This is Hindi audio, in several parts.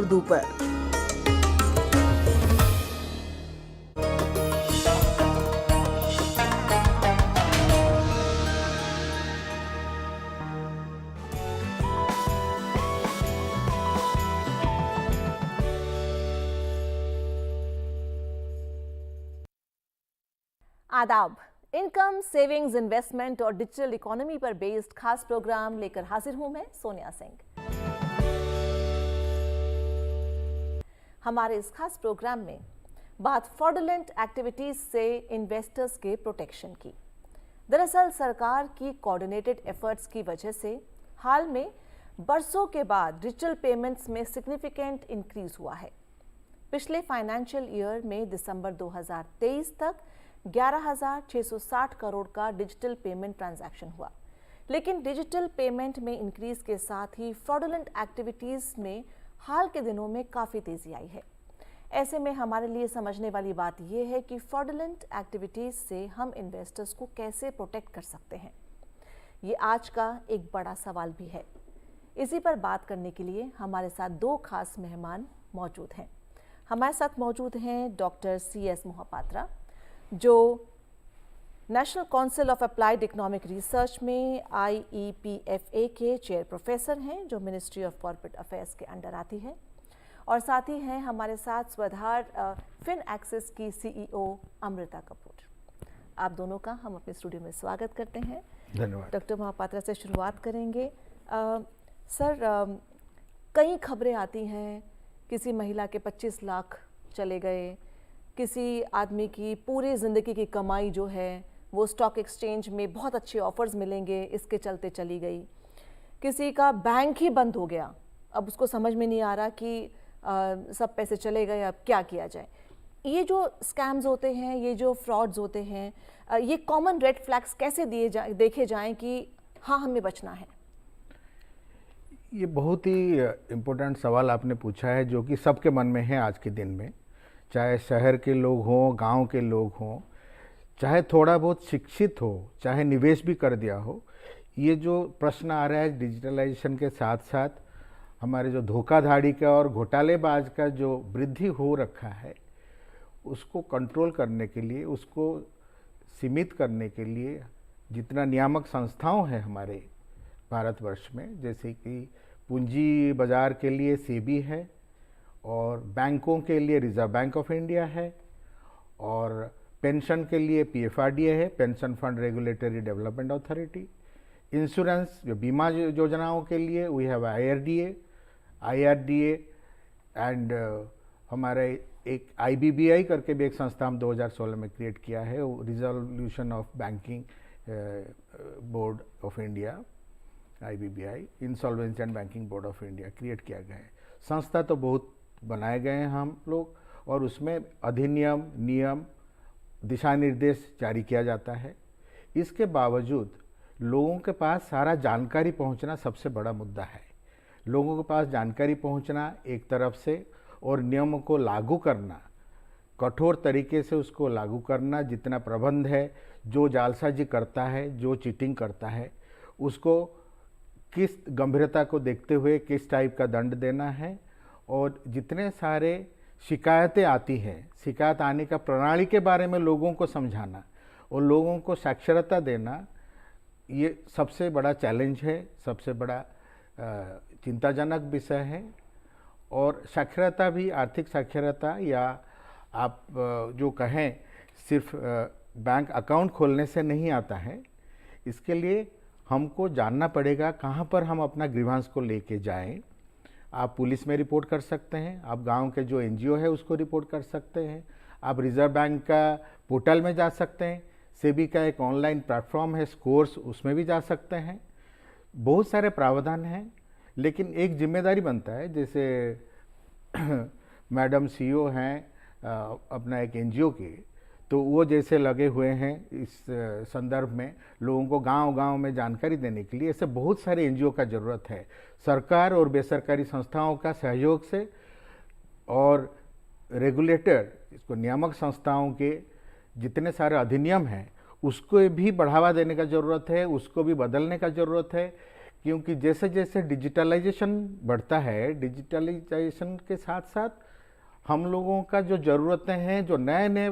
उर्दू पर। आदाब। इनकम, सेविंग्स, इन्वेस्टमेंट और डिजिटल इकोनॉमी पर बेस्ड खास प्रोग्राम लेकर हाजिर हूं मैं सोनिया सिंह। हमारे इस खास प्रोग्राम में बात फ्रॉडुलेंट एक्टिविटीज से इन्वेस्टर्स के प्रोटेक्शन की। दरअसल सरकार की कोऑर्डिनेटेड एफर्ट्स की वजह से हाल में बरसों के बाद डिजिटल पेमेंट्स में सिग्निफिकेंट इंक्रीज हुआ है। पिछले फाइनेंशियल ईयर में दिसंबर 2023 तक 11,660 करोड़ का डिजिटल पेमेंट ट्रांजैक्शन हुआ, लेकिन डिजिटल पेमेंट में इंक्रीज के साथ ही फ्रॉडुलेंट एक्टिविटीज में हाल के दिनों में काफ़ी तेजी आई है। ऐसे में हमारे लिए समझने वाली बात यह है कि फ्रॉडुलेंट एक्टिविटीज से हम इन्वेस्टर्स को कैसे प्रोटेक्ट कर सकते हैं। ये आज का एक बड़ा सवाल भी है। इसी पर बात करने के लिए हमारे साथ दो खास मेहमान मौजूद हैं। हमारे साथ मौजूद हैं डॉक्टर CS मोहपात्रा, जो national council of applied economic research में IEPFA के चेयर प्रोफेसर हैं, जो मिनिस्ट्री ऑफ कॉर्पोरेट अफेयर्स के अंडर आती है। और साथ ही हैं हमारे साथ स्वधार फिन एक्सिस की CEO अमृता कपूर। आप दोनों का हम अपने स्टूडियो में स्वागत करते हैं। धन्यवाद। डॉक्टर मोहपात्रा से शुरुआत करेंगे। सर, कई खबरें आती हैं, किसी महिला के 25 लाख चले गए, किसी आदमी की पूरी ज़िंदगी की कमाई जो है वो स्टॉक एक्सचेंज में बहुत अच्छे ऑफर्स मिलेंगे इसके चलते चली गई, किसी का बैंक ही बंद हो गया, अब उसको समझ में नहीं आ रहा कि सब पैसे चले गए, अब क्या किया जाए। ये जो स्कैम्स होते हैं, ये जो फ्रॉड्स होते हैं, ये कॉमन रेड फ्लैग्स कैसे देखे जाएं कि हाँ हमें बचना है। ये बहुत ही इम्पोर्टेंट सवाल आपने पूछा है, जो कि सबके मन में है आज के दिन में। चाहे शहर के लोग हों, गांव के लोग हों, चाहे थोड़ा बहुत शिक्षित हो, चाहे निवेश भी कर दिया हो, ये जो प्रश्न आ रहा है डिजिटलाइजेशन के साथ साथ हमारे जो धोखाधड़ी का और घोटालेबाज का जो वृद्धि हो रखा है, उसको कंट्रोल करने के लिए, उसको सीमित करने के लिए जितना नियामक संस्थाओं हैं हमारे भारतवर्ष में, जैसे कि पूंजी बाजार के लिए सेबी है, और बैंकों के लिए रिजर्व बैंक ऑफ इंडिया है, और पेंशन के लिए PFRDA है, pension fund regulatory development authority. Insurance जो बीमा योजनाओं के लिए वी हैव IRDA एंड हमारे एक IBBI करके भी एक संस्था हम 2016 में क्रिएट किया है, resolution of banking board of India, IBBI, insolvency and banking board of India create किया गया है। संस्था तो बहुत बनाए गए हैं हम लोग, और उसमें अधिनियम, नियम, दिशा निर्देश जारी किया जाता है। इसके बावजूद लोगों के पास सारा जानकारी पहुंचना सबसे बड़ा मुद्दा है। लोगों के पास जानकारी पहुंचना एक तरफ से, और नियमों को लागू करना, कठोर तरीके से उसको लागू करना, जितना प्रबंध है, जो जालसाजी करता है, जो चीटिंग करता है, उसको किस गंभीरता को देखते हुए किस टाइप का दंड देना है, और जितने सारे शिकायतें आती हैं, शिकायत आने का प्रणाली के बारे में लोगों को समझाना और लोगों को साक्षरता देना, ये सबसे बड़ा चैलेंज है, सबसे बड़ा चिंताजनक विषय है। और साक्षरता भी, आर्थिक साक्षरता, या आप जो कहें सिर्फ बैंक अकाउंट खोलने से नहीं आता है। इसके लिए हमको जानना पड़ेगा कहाँ पर हम अपना ग्रीवांस को लेके जाएं। आप पुलिस में रिपोर्ट कर सकते हैं, आप गांव के जो NGO है उसको रिपोर्ट कर सकते हैं, आप रिजर्व बैंक का पोर्टल में जा सकते हैं, सेबी का एक ऑनलाइन प्लेटफॉर्म है स्कोर्स, उसमें भी जा सकते हैं। बहुत सारे प्रावधान हैं, लेकिन एक जिम्मेदारी बनता है, जैसे मैडम CEO हैं अपना एक NGO की, तो वो जैसे लगे हुए हैं इस संदर्भ में लोगों को गांव-गांव में जानकारी देने के लिए, ऐसे बहुत सारे NGO का ज़रूरत है। सरकार और बेसरकारी संस्थाओं का सहयोग से, और रेगुलेटर, इसको नियामक संस्थाओं के जितने सारे अधिनियम हैं उसको भी बढ़ावा देने का ज़रूरत है, उसको भी बदलने का ज़रूरत है क्योंकि जैसे जैसे डिजिटलाइजेशन बढ़ता है, डिजिटलाइजेशन के साथ साथ हम लोगों का जो ज़रूरतें हैं, जो नए नए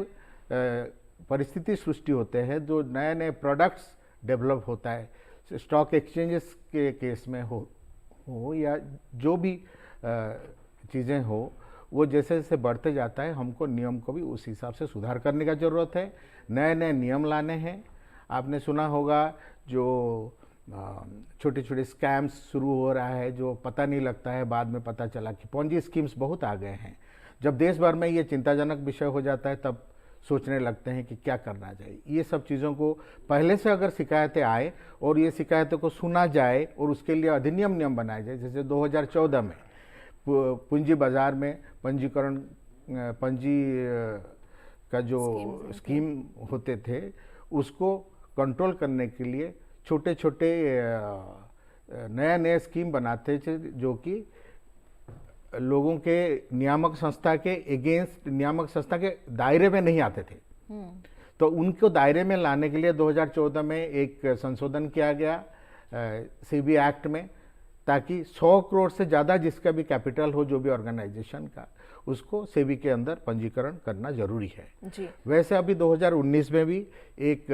परिस्थिति सृष्टि होते हैं, जो नए नए प्रोडक्ट्स डेवलप होता है, स्टॉक एक्सचेंजेस के केस में हो या जो भी चीज़ें हो, वो जैसे जैसे बढ़ते जाता है, हमको नियम को भी उस हिसाब से सुधार करने का ज़रूरत है। नए नए नियम लाने हैं। आपने सुना होगा जो छोटे छोटे स्कैम्स शुरू हो रहा है, जो पता नहीं लगता है, बाद में पता चला कि पॉन्जी स्कीम्स बहुत आ गए हैं। जब देश भर में ये चिंताजनक विषय हो जाता है, तब सोचने लगते हैं कि क्या करना चाहिए। ये सब चीज़ों को पहले से अगर शिकायतें आए और ये शिकायतों को सुना जाए और उसके लिए अधिनियम नियम बनाए जाए, जैसे 2014 में पूंजी बाजार में पंजीकरण पंजी का जो स्कीम होते थे, उसको कंट्रोल करने के लिए छोटे छोटे नए नए स्कीम बनाते थे, जो कि लोगों के नियामक संस्था के एगेंस्ट, नियामक संस्था के दायरे में नहीं आते थे। तो उनको दायरे में लाने के लिए 2014 में एक संशोधन किया गया सेबी एक्ट में, ताकि 100 करोड़ से ज़्यादा जिसका भी कैपिटल हो, जो भी ऑर्गेनाइजेशन का, उसको सेबी के अंदर पंजीकरण करना जरूरी है जी। वैसे अभी 2019 में भी एक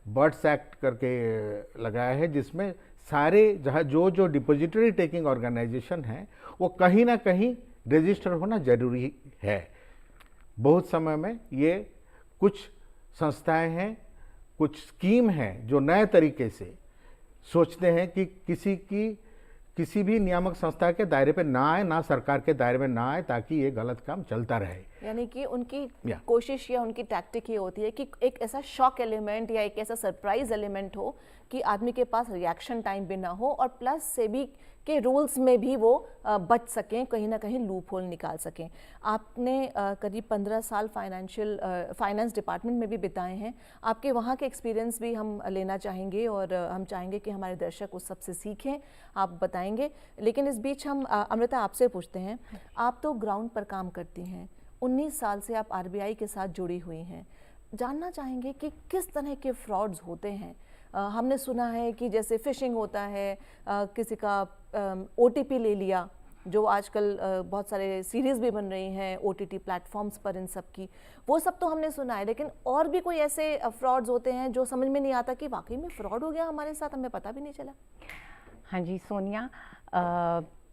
बर्ड्स एक्ट करके लगाया है, जिसमें सारे जहाँ जो डिपॉजिटरी टेकिंग ऑर्गेनाइजेशन हैं, वो कहीं ना कहीं रजिस्टर होना जरूरी है। बहुत समय में ये कुछ संस्थाएं हैं, कुछ स्कीम हैं जो नए तरीके से सोचते हैं कि किसी भी नियामक संस्था के दायरे पे ना आए, ना सरकार के दायरे में ना आए, ताकि ये गलत काम चलता रहे। यानी कि उनकी कोशिश या उनकी टैक्टिक ये होती है कि एक ऐसा शॉक एलिमेंट या एक ऐसा सरप्राइज एलिमेंट हो कि आदमी के पास रिएक्शन टाइम भी ना हो, और प्लस सेबी के रूल्स में भी वो बच सकें, कहीं ना कहीं लूप होल निकाल सकें। आपने करीब 15 साल फाइनेंस डिपार्टमेंट में भी बिताए हैं। आपके वहाँ के एक्सपीरियंस भी हम लेना चाहेंगे, और हम चाहेंगे कि हमारे दर्शक उस सबसे सीखें, आप बताएंगे। लेकिन इस बीच हम अमृता आपसे पूछते हैं, आप तो ग्राउंड पर काम करती हैं, 19 साल से आप आरबीआई के साथ जुड़ी हुई हैं, जानना चाहेंगे कि किस तरह के फ्रॉड्स होते हैं। हमने सुना है कि जैसे फिशिंग होता है, किसी का ओटीपी ले लिया, जो आजकल बहुत सारे सीरीज़ भी बन रही हैं ओटीटी प्लेटफॉर्म्स पर, इन सब की, वो सब तो हमने सुना है। लेकिन और भी कोई ऐसे फ्रॉड्स होते हैं जो समझ में नहीं आता कि वाकई में फ्रॉड हो गया हमारे साथ, हमें पता भी नहीं चला। हाँ जी सोनिया,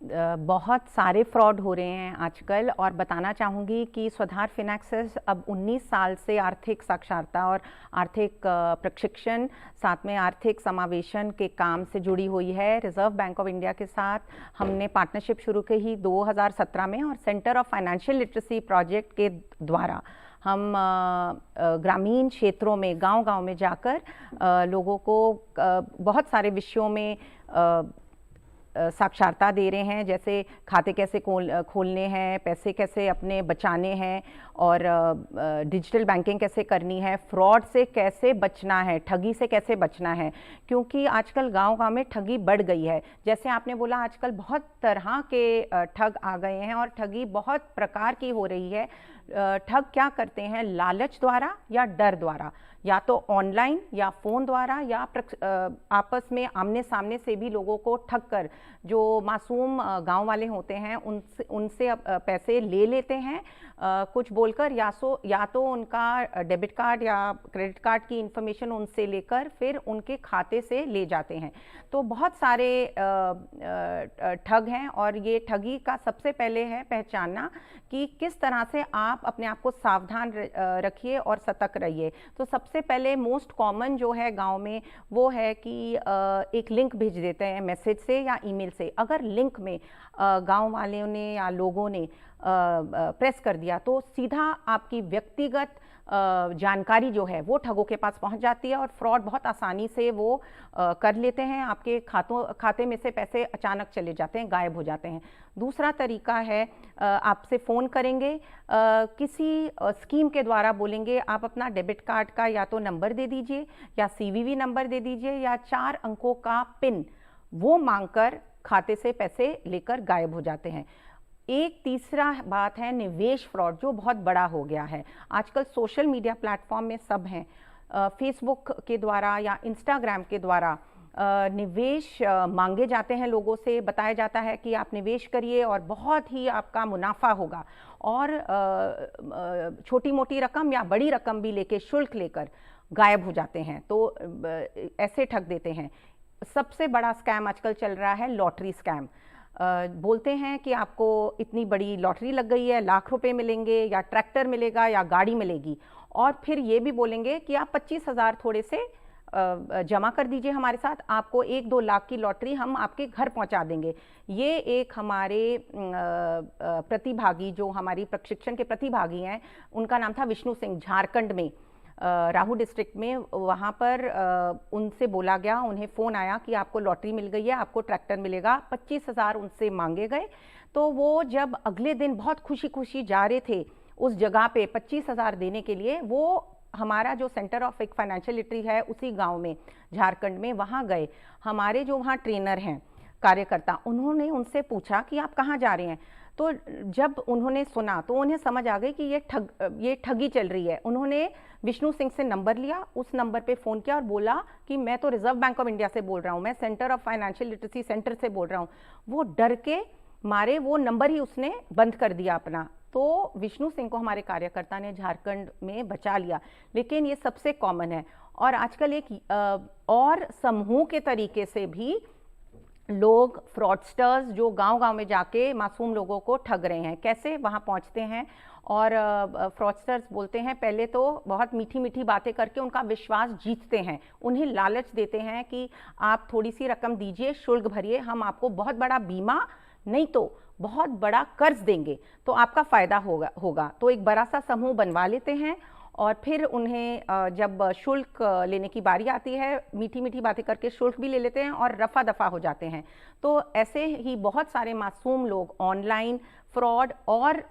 बहुत सारे फ्रॉड हो रहे हैं आजकल, और बताना चाहूँगी कि स्वधार फिनैक्सेस अब 19 साल से आर्थिक साक्षरता और आर्थिक प्रशिक्षण, साथ में आर्थिक समावेशन के काम से जुड़ी हुई है। रिजर्व बैंक ऑफ इंडिया के साथ हमने पार्टनरशिप शुरू की ही 2017 में, और centre of financial literacy project के द्वारा हम ग्रामीण क्षेत्रों में, गांव-गांव में जाकर लोगों को बहुत सारे विषयों में साक्षरता दे रहे हैं, जैसे खाते कैसे खोलने हैं, पैसे कैसे अपने बचाने हैं, और डिजिटल बैंकिंग कैसे करनी है, फ्रॉड से कैसे बचना है, ठगी से कैसे बचना है, क्योंकि आजकल गांव-गांव में ठगी बढ़ गई है। जैसे आपने बोला, आजकल बहुत तरह के ठग आ गए हैं और ठगी बहुत प्रकार की हो रही है। ठग क्या करते हैं, लालच द्वारा या डर द्वारा, या तो ऑनलाइन या फ़ोन द्वारा, या आपस में आमने सामने से भी लोगों को ठग कर, जो मासूम गांव वाले होते हैं उनसे पैसे ले लेते हैं कुछ बोलकर, या तो उनका डेबिट कार्ड या क्रेडिट कार्ड की इंफॉर्मेशन उनसे लेकर फिर उनके खाते से ले जाते हैं। तो बहुत सारे ठग हैं, और ये ठगी का सबसे पहले है पहचानना कि किस तरह से आप अपने आप को सावधान रखिए और सतर्क रहिए। तो सबसे पहले मोस्ट कॉमन जो है गांव में, वो है कि एक लिंक भेज देते हैं मैसेज से या ईमेल से। अगर लिंक में गांव वालों ने या लोगों ने प्रेस कर दिया, तो सीधा आपकी व्यक्तिगत जानकारी जो है वो ठगों के पास पहुंच जाती है, और फ्रॉड बहुत आसानी से वो कर लेते हैं। आपके खाते में से पैसे अचानक चले जाते हैं, गायब हो जाते हैं। दूसरा तरीका है, आपसे फ़ोन करेंगे, किसी स्कीम के द्वारा बोलेंगे आप अपना डेबिट कार्ड का या तो नंबर दे दीजिए, या सीवीवी नंबर दे दीजिए, या 4 अंकों का पिन वो मांगकर खाते से पैसे लेकर गायब हो जाते हैं। एक तीसरा बात है निवेश फ्रॉड, जो बहुत बड़ा हो गया है आजकल। सोशल मीडिया प्लेटफॉर्म में सब हैं, फेसबुक के द्वारा या इंस्टाग्राम के द्वारा निवेश मांगे जाते हैं लोगों से, बताया जाता है कि आप निवेश करिए और बहुत ही आपका मुनाफा होगा, और छोटी मोटी रकम या बड़ी रकम भी लेके, शुल्क लेकर गायब हो जाते हैं, तो ऐसे ठग देते हैं। सबसे बड़ा स्कैम आजकल चल रहा है लॉटरी स्कैम। बोलते हैं कि आपको इतनी बड़ी लॉटरी लग गई है, लाख रुपए मिलेंगे या ट्रैक्टर मिलेगा या गाड़ी मिलेगी, और फिर ये भी बोलेंगे कि आप 25,000 थोड़े से जमा कर दीजिए हमारे साथ, आपको 1-2 लाख की लॉटरी हम आपके घर पहुंचा देंगे। ये एक हमारे प्रतिभागी, जो हमारी प्रशिक्षण के प्रतिभागी हैं, उनका नाम था विष्णु सिंह, झारखंड में राहू डिस्ट्रिक्ट में, वहाँ पर उनसे बोला गया, उन्हें फ़ोन आया कि आपको लॉटरी मिल गई है, आपको ट्रैक्टर मिलेगा। 25,000 उनसे मांगे गए, तो वो जब अगले दिन बहुत खुशी खुशी जा रहे थे उस जगह पे 25,000 देने के लिए, वो हमारा जो सेंटर ऑफ एक फाइनेंशियल लिटरेसी है उसी गांव में, झारखंड में, वहाँ गए। हमारे जो वहाँ ट्रेनर हैं, कार्यकर्ता, उन्होंने उनसे पूछा कि आप कहाँ जा रहे हैं। तो जब उन्होंने सुना तो उन्हें समझ आ गई कि ये ठगी चल रही है। उन्होंने विष्णु सिंह से नंबर लिया, उस नंबर पे फ़ोन किया और बोला कि मैं तो रिजर्व बैंक ऑफ इंडिया से बोल रहा हूँ, मैं centre of financial literacy centre से बोल रहा हूँ। वो डर के मारे वो नंबर ही उसने बंद कर दिया अपना। तो विष्णु सिंह को हमारे कार्यकर्ता ने झारखंड में बचा लिया। लेकिन ये सबसे कॉमन है, और आजकल एक और समूह के तरीके से भी लोग, फ्रॉडस्टर्स, जो गांव-गांव में जाके मासूम लोगों को ठग रहे हैं। कैसे वहां पहुंचते हैं, और फ्रॉडस्टर्स बोलते हैं, पहले तो बहुत मीठी मीठी बातें करके उनका विश्वास जीतते हैं, उन्हें लालच देते हैं कि आप थोड़ी सी रकम दीजिए, शुल्क भरिए, हम आपको बहुत बड़ा बीमा नहीं तो बहुत बड़ा कर्ज देंगे, तो आपका फ़ायदा होगा। तो एक बड़ा सा समूह बनवा लेते हैं, और फिर उन्हें जब शुल्क लेने की बारी आती है, मीठी मीठी बातें करके शुल्क भी ले लेते हैं और रफा दफा हो जाते हैं। तो ऐसे ही बहुत सारे मासूम लोग ऑनलाइन फ्रॉड और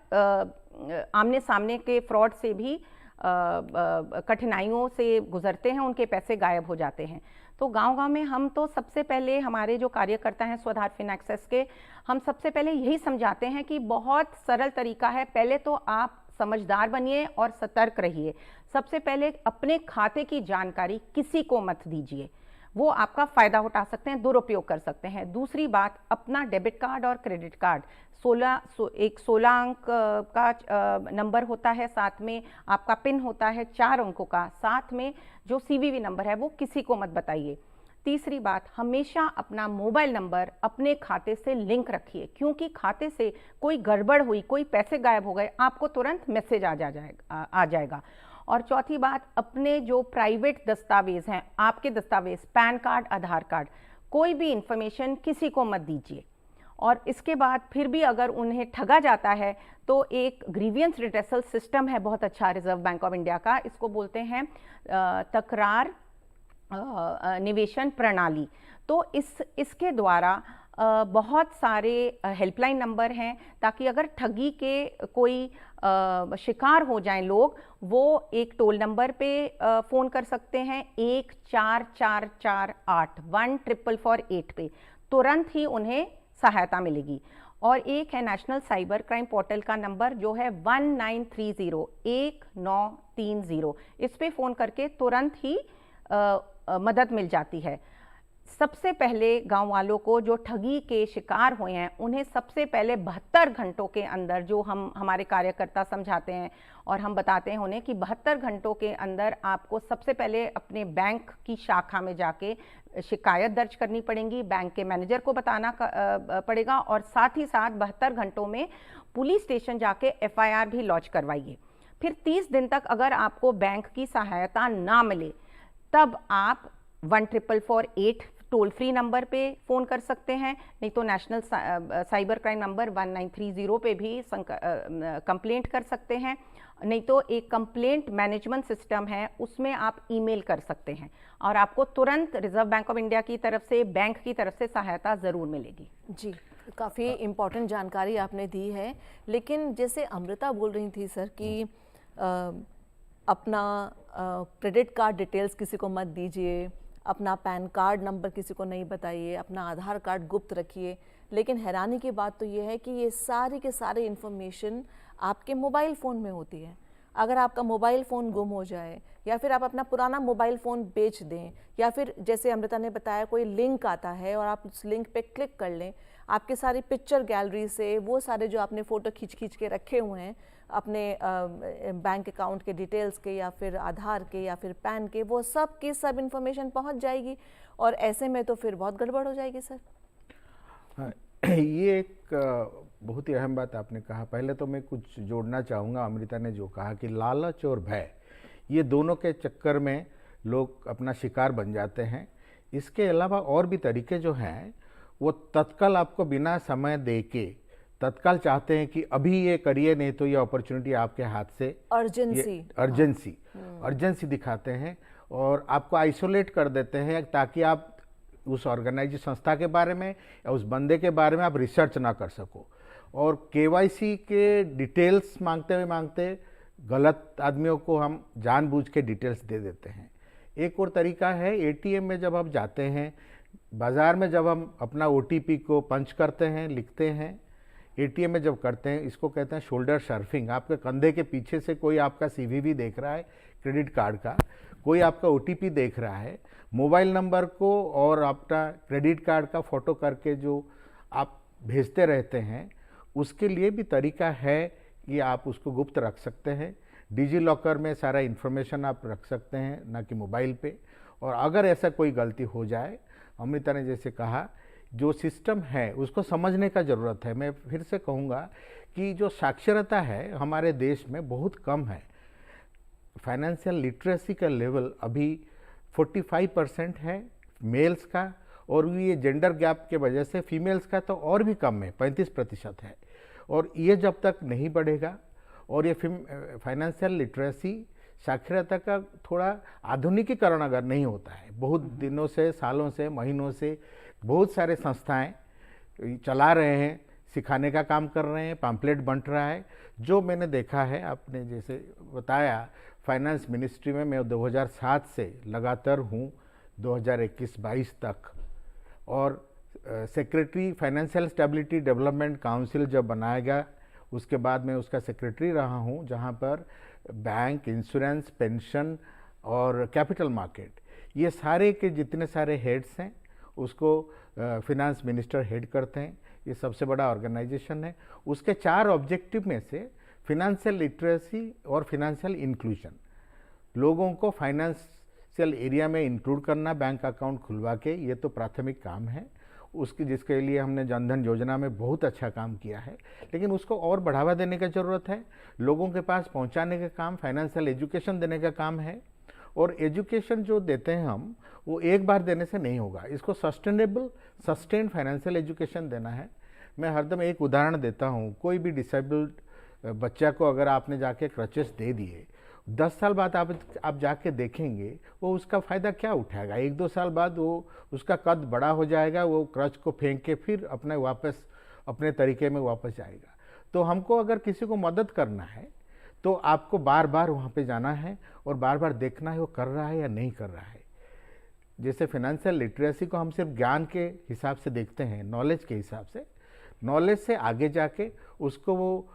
आमने सामने के फ्रॉड से भी कठिनाइयों से गुजरते हैं, उनके पैसे गायब हो जाते हैं। तो गांव-गांव में हम तो सबसे पहले, हमारे जो कार्यकर्ता हैं स्वधार फिनएक्सेस के, हम सबसे पहले यही समझाते हैं कि बहुत सरल तरीका है। पहले तो आप समझदार बनिए और सतर्क रहिए। सबसे पहले अपने खाते की जानकारी किसी को मत दीजिए, वो आपका फ़ायदा उठा सकते हैं, दुरुपयोग कर सकते हैं। दूसरी बात, अपना डेबिट कार्ड और क्रेडिट कार्ड, 16 अंक का नंबर होता है, साथ में आपका पिन होता है 4 अंकों का, साथ में जो CVV नंबर है वो किसी को मत बताइए। तीसरी बात, हमेशा अपना मोबाइल नंबर अपने खाते से लिंक रखिए, क्योंकि खाते से कोई गड़बड़ हुई, कोई पैसे गायब हो गए, आपको तुरंत मैसेज आ जाएगा। और चौथी बात, अपने जो प्राइवेट दस्तावेज़ हैं, आपके दस्तावेज़, पैन कार्ड, आधार कार्ड, कोई भी इंफॉर्मेशन किसी को मत दीजिए। और इसके बाद फिर भी अगर उन्हें ठगा जाता है तो एक ग्रीवियंस रिड्रेसल सिस्टम है बहुत अच्छा रिजर्व बैंक ऑफ इंडिया का, इसको बोलते हैं तकरार निवेशन प्रणाली। तो इसके द्वारा बहुत सारे हेल्पलाइन नंबर हैं, ताकि अगर ठगी के कोई शिकार हो जाएं लोग, वो एक टोल नंबर पे फ़ोन कर सकते हैं, 144448 1444 पे, तुरंत ही उन्हें सहायता मिलेगी। और एक है नेशनल साइबर क्राइम पोर्टल का नंबर, जो है 1930। इस पे फ़ोन करके तुरंत ही मदद मिल जाती है। सबसे पहले गांव वालों को जो ठगी के शिकार हुए हैं, उन्हें सबसे पहले 72 घंटों के अंदर, जो हमारे कार्यकर्ता समझाते हैं और हम बताते हैं उन्हें कि 72 घंटों के अंदर आपको सबसे पहले अपने बैंक की शाखा में जाके शिकायत दर्ज करनी पड़ेगी, बैंक के मैनेजर को बताना पड़ेगा, और साथ ही साथ 72 घंटों में पुलिस स्टेशन जाके FIR भी लॉन्च करवाइए। फिर 30 दिन तक अगर आपको बैंक की सहायता ना मिले, तब आप 1444 टोल फ्री नंबर पे फ़ोन कर सकते हैं, नहीं तो नेशनल साइबर क्राइम नंबर 1930 पे भी कंप्लेंट कर सकते हैं, नहीं तो एक कंप्लेंट मैनेजमेंट सिस्टम है, उसमें आप ईमेल कर सकते हैं, और आपको तुरंत रिजर्व बैंक ऑफ इंडिया की तरफ से, बैंक की तरफ से सहायता ज़रूर मिलेगी। जी, काफ़ी इम्पोर्टेंट जानकारी आपने दी है। लेकिन जैसे अमृता बोल रही थी सर कि अपना क्रेडिट कार्ड डिटेल्स किसी को मत दीजिए, अपना पैन कार्ड नंबर किसी को नहीं बताइए, अपना आधार कार्ड गुप्त रखिए। लेकिन हैरानी की बात तो ये है कि ये सारी के सारे इन्फॉर्मेशन आपके मोबाइल फ़ोन में होती है। अगर आपका मोबाइल फ़ोन गुम हो जाए या फिर आप अपना पुराना मोबाइल फ़ोन बेच दें, या फिर जैसे अमृता ने बताया कोई लिंक आता है और आप उस लिंक पे क्लिक कर लें, आपके सारी पिक्चर गैलरी से वो सारे जो आपने फ़ोटो खींच खींच के रखे हुए हैं अपने बैंक अकाउंट के डिटेल्स के या फिर आधार के या फिर पैन के, वो सब की सब इन्फॉर्मेशन पहुंच जाएगी और ऐसे में तो फिर बहुत गड़बड़ हो जाएगी सर। हाँ, ये एक बहुत ही अहम बात आपने कहा। पहले तो मैं कुछ जोड़ना चाहूँगा, अमृता ने जो कहा कि लालच और भय, ये दोनों के चक्कर में लोग अपना शिकार बन जाते हैं। इसके अलावा और भी तरीके जो हैं वो तत्काल आपको बिना समय दे के तत्काल चाहते हैं कि अभी ये करिए, नहीं तो ये अपॉर्चुनिटी आपके हाथ से, अर्जेंसी दिखाते हैं और आपको आइसोलेट कर देते हैं ताकि आप उस ऑर्गेनाइज संस्था के बारे में या उस बंदे के बारे में आप रिसर्च ना कर सको। और केवाईसी के डिटेल्स मांगते गलत आदमियों को हम जानबूझ के डिटेल्स दे देते हैं। एक और तरीका है, एटीएम में जब आप जाते हैं, बाज़ार में जब हम अपना ओटीपी को पंच करते हैं, लिखते हैं, एटीएम में जब करते हैं, इसको कहते हैं शोल्डर सर्फिंग। आपके कंधे के पीछे से कोई आपका सीवीवी देख रहा है क्रेडिट कार्ड का, कोई आपका ओटीपी देख रहा है, मोबाइल नंबर को और आपका क्रेडिट कार्ड का फ़ोटो करके जो आप भेजते रहते हैं, उसके लिए भी तरीका है कि आप उसको गुप्त रख सकते हैं। डिजी लॉकर में सारा इन्फॉर्मेशन आप रख सकते हैं, ना कि मोबाइल पे। और अगर ऐसा कोई गलती हो जाए, अमृता ने जैसे कहा, जो सिस्टम है उसको समझने का ज़रूरत है। मैं फिर से कहूँगा कि जो साक्षरता है हमारे देश में बहुत कम है। फाइनेंशियल लिटरेसी का लेवल अभी 45% है मेल्स का, और ये जेंडर गैप के वजह से फीमेल्स का तो और भी कम है, 35% है। और ये जब तक नहीं बढ़ेगा और ये फाइनेंशियल लिटरेसी साक्षरता का थोड़ा आधुनिकीकरण अगर नहीं होता है, बहुत दिनों से, सालों से, महीनों से बहुत सारे संस्थाएं चला रहे हैं, सिखाने का काम कर रहे हैं, पैम्पलेट बंट रहा है। जो मैंने देखा है, आपने जैसे बताया, फाइनेंस मिनिस्ट्री में मैं 2007 से लगातार हूँ 2021-22 तक, और secretary financial stability development council जब बनाया गया उसके बाद मैं उसका सेक्रेटरी रहा हूँ, जहाँ पर बैंक, इंश्योरेंस, पेंशन और कैपिटल मार्केट, ये सारे के जितने सारे हेड्स हैं उसको फिनांस मिनिस्टर हेड करते हैं। ये सबसे बड़ा ऑर्गेनाइजेशन है। उसके 4 ऑब्जेक्टिव में से फिनेंशियल लिटरेसी और फिनेंशियल इंक्लूजन, लोगों को फाइनेंशियल एरिया में इंक्लूड करना, बैंक अकाउंट खुलवा के, ये तो प्राथमिक काम है उसकी, जिसके लिए हमने जनधन योजना में बहुत अच्छा काम किया है। लेकिन उसको और बढ़ावा देने की ज़रूरत है, लोगों के पास पहुंचाने का काम, फाइनेंशियल एजुकेशन देने का काम है। और एजुकेशन जो देते हैं हम, वो एक बार देने से नहीं होगा, इसको सस्टेन फाइनेंशियल एजुकेशन देना है। मैं हरदम एक उदाहरण देता हूँ, कोई भी डिसेबल्ड बच्चा को अगर आपने जाके क्रचेस दे दिए, 10 साल बाद आप जाके देखेंगे वो उसका फ़ायदा क्या उठाएगा। 1-2 साल बाद वो उसका कद बड़ा हो जाएगा, वो क्रच को फेंक के फिर अपने तरीके में वापस जाएगा। तो हमको अगर किसी को मदद करना है तो आपको बार बार वहाँ पे जाना है और बार बार देखना है वो कर रहा है या नहीं कर रहा है। जैसे फाइनेंशियल लिटरेसी को हम सिर्फ ज्ञान के हिसाब से देखते हैं, नॉलेज के हिसाब से, नॉलेज से आगे जाके उसको वो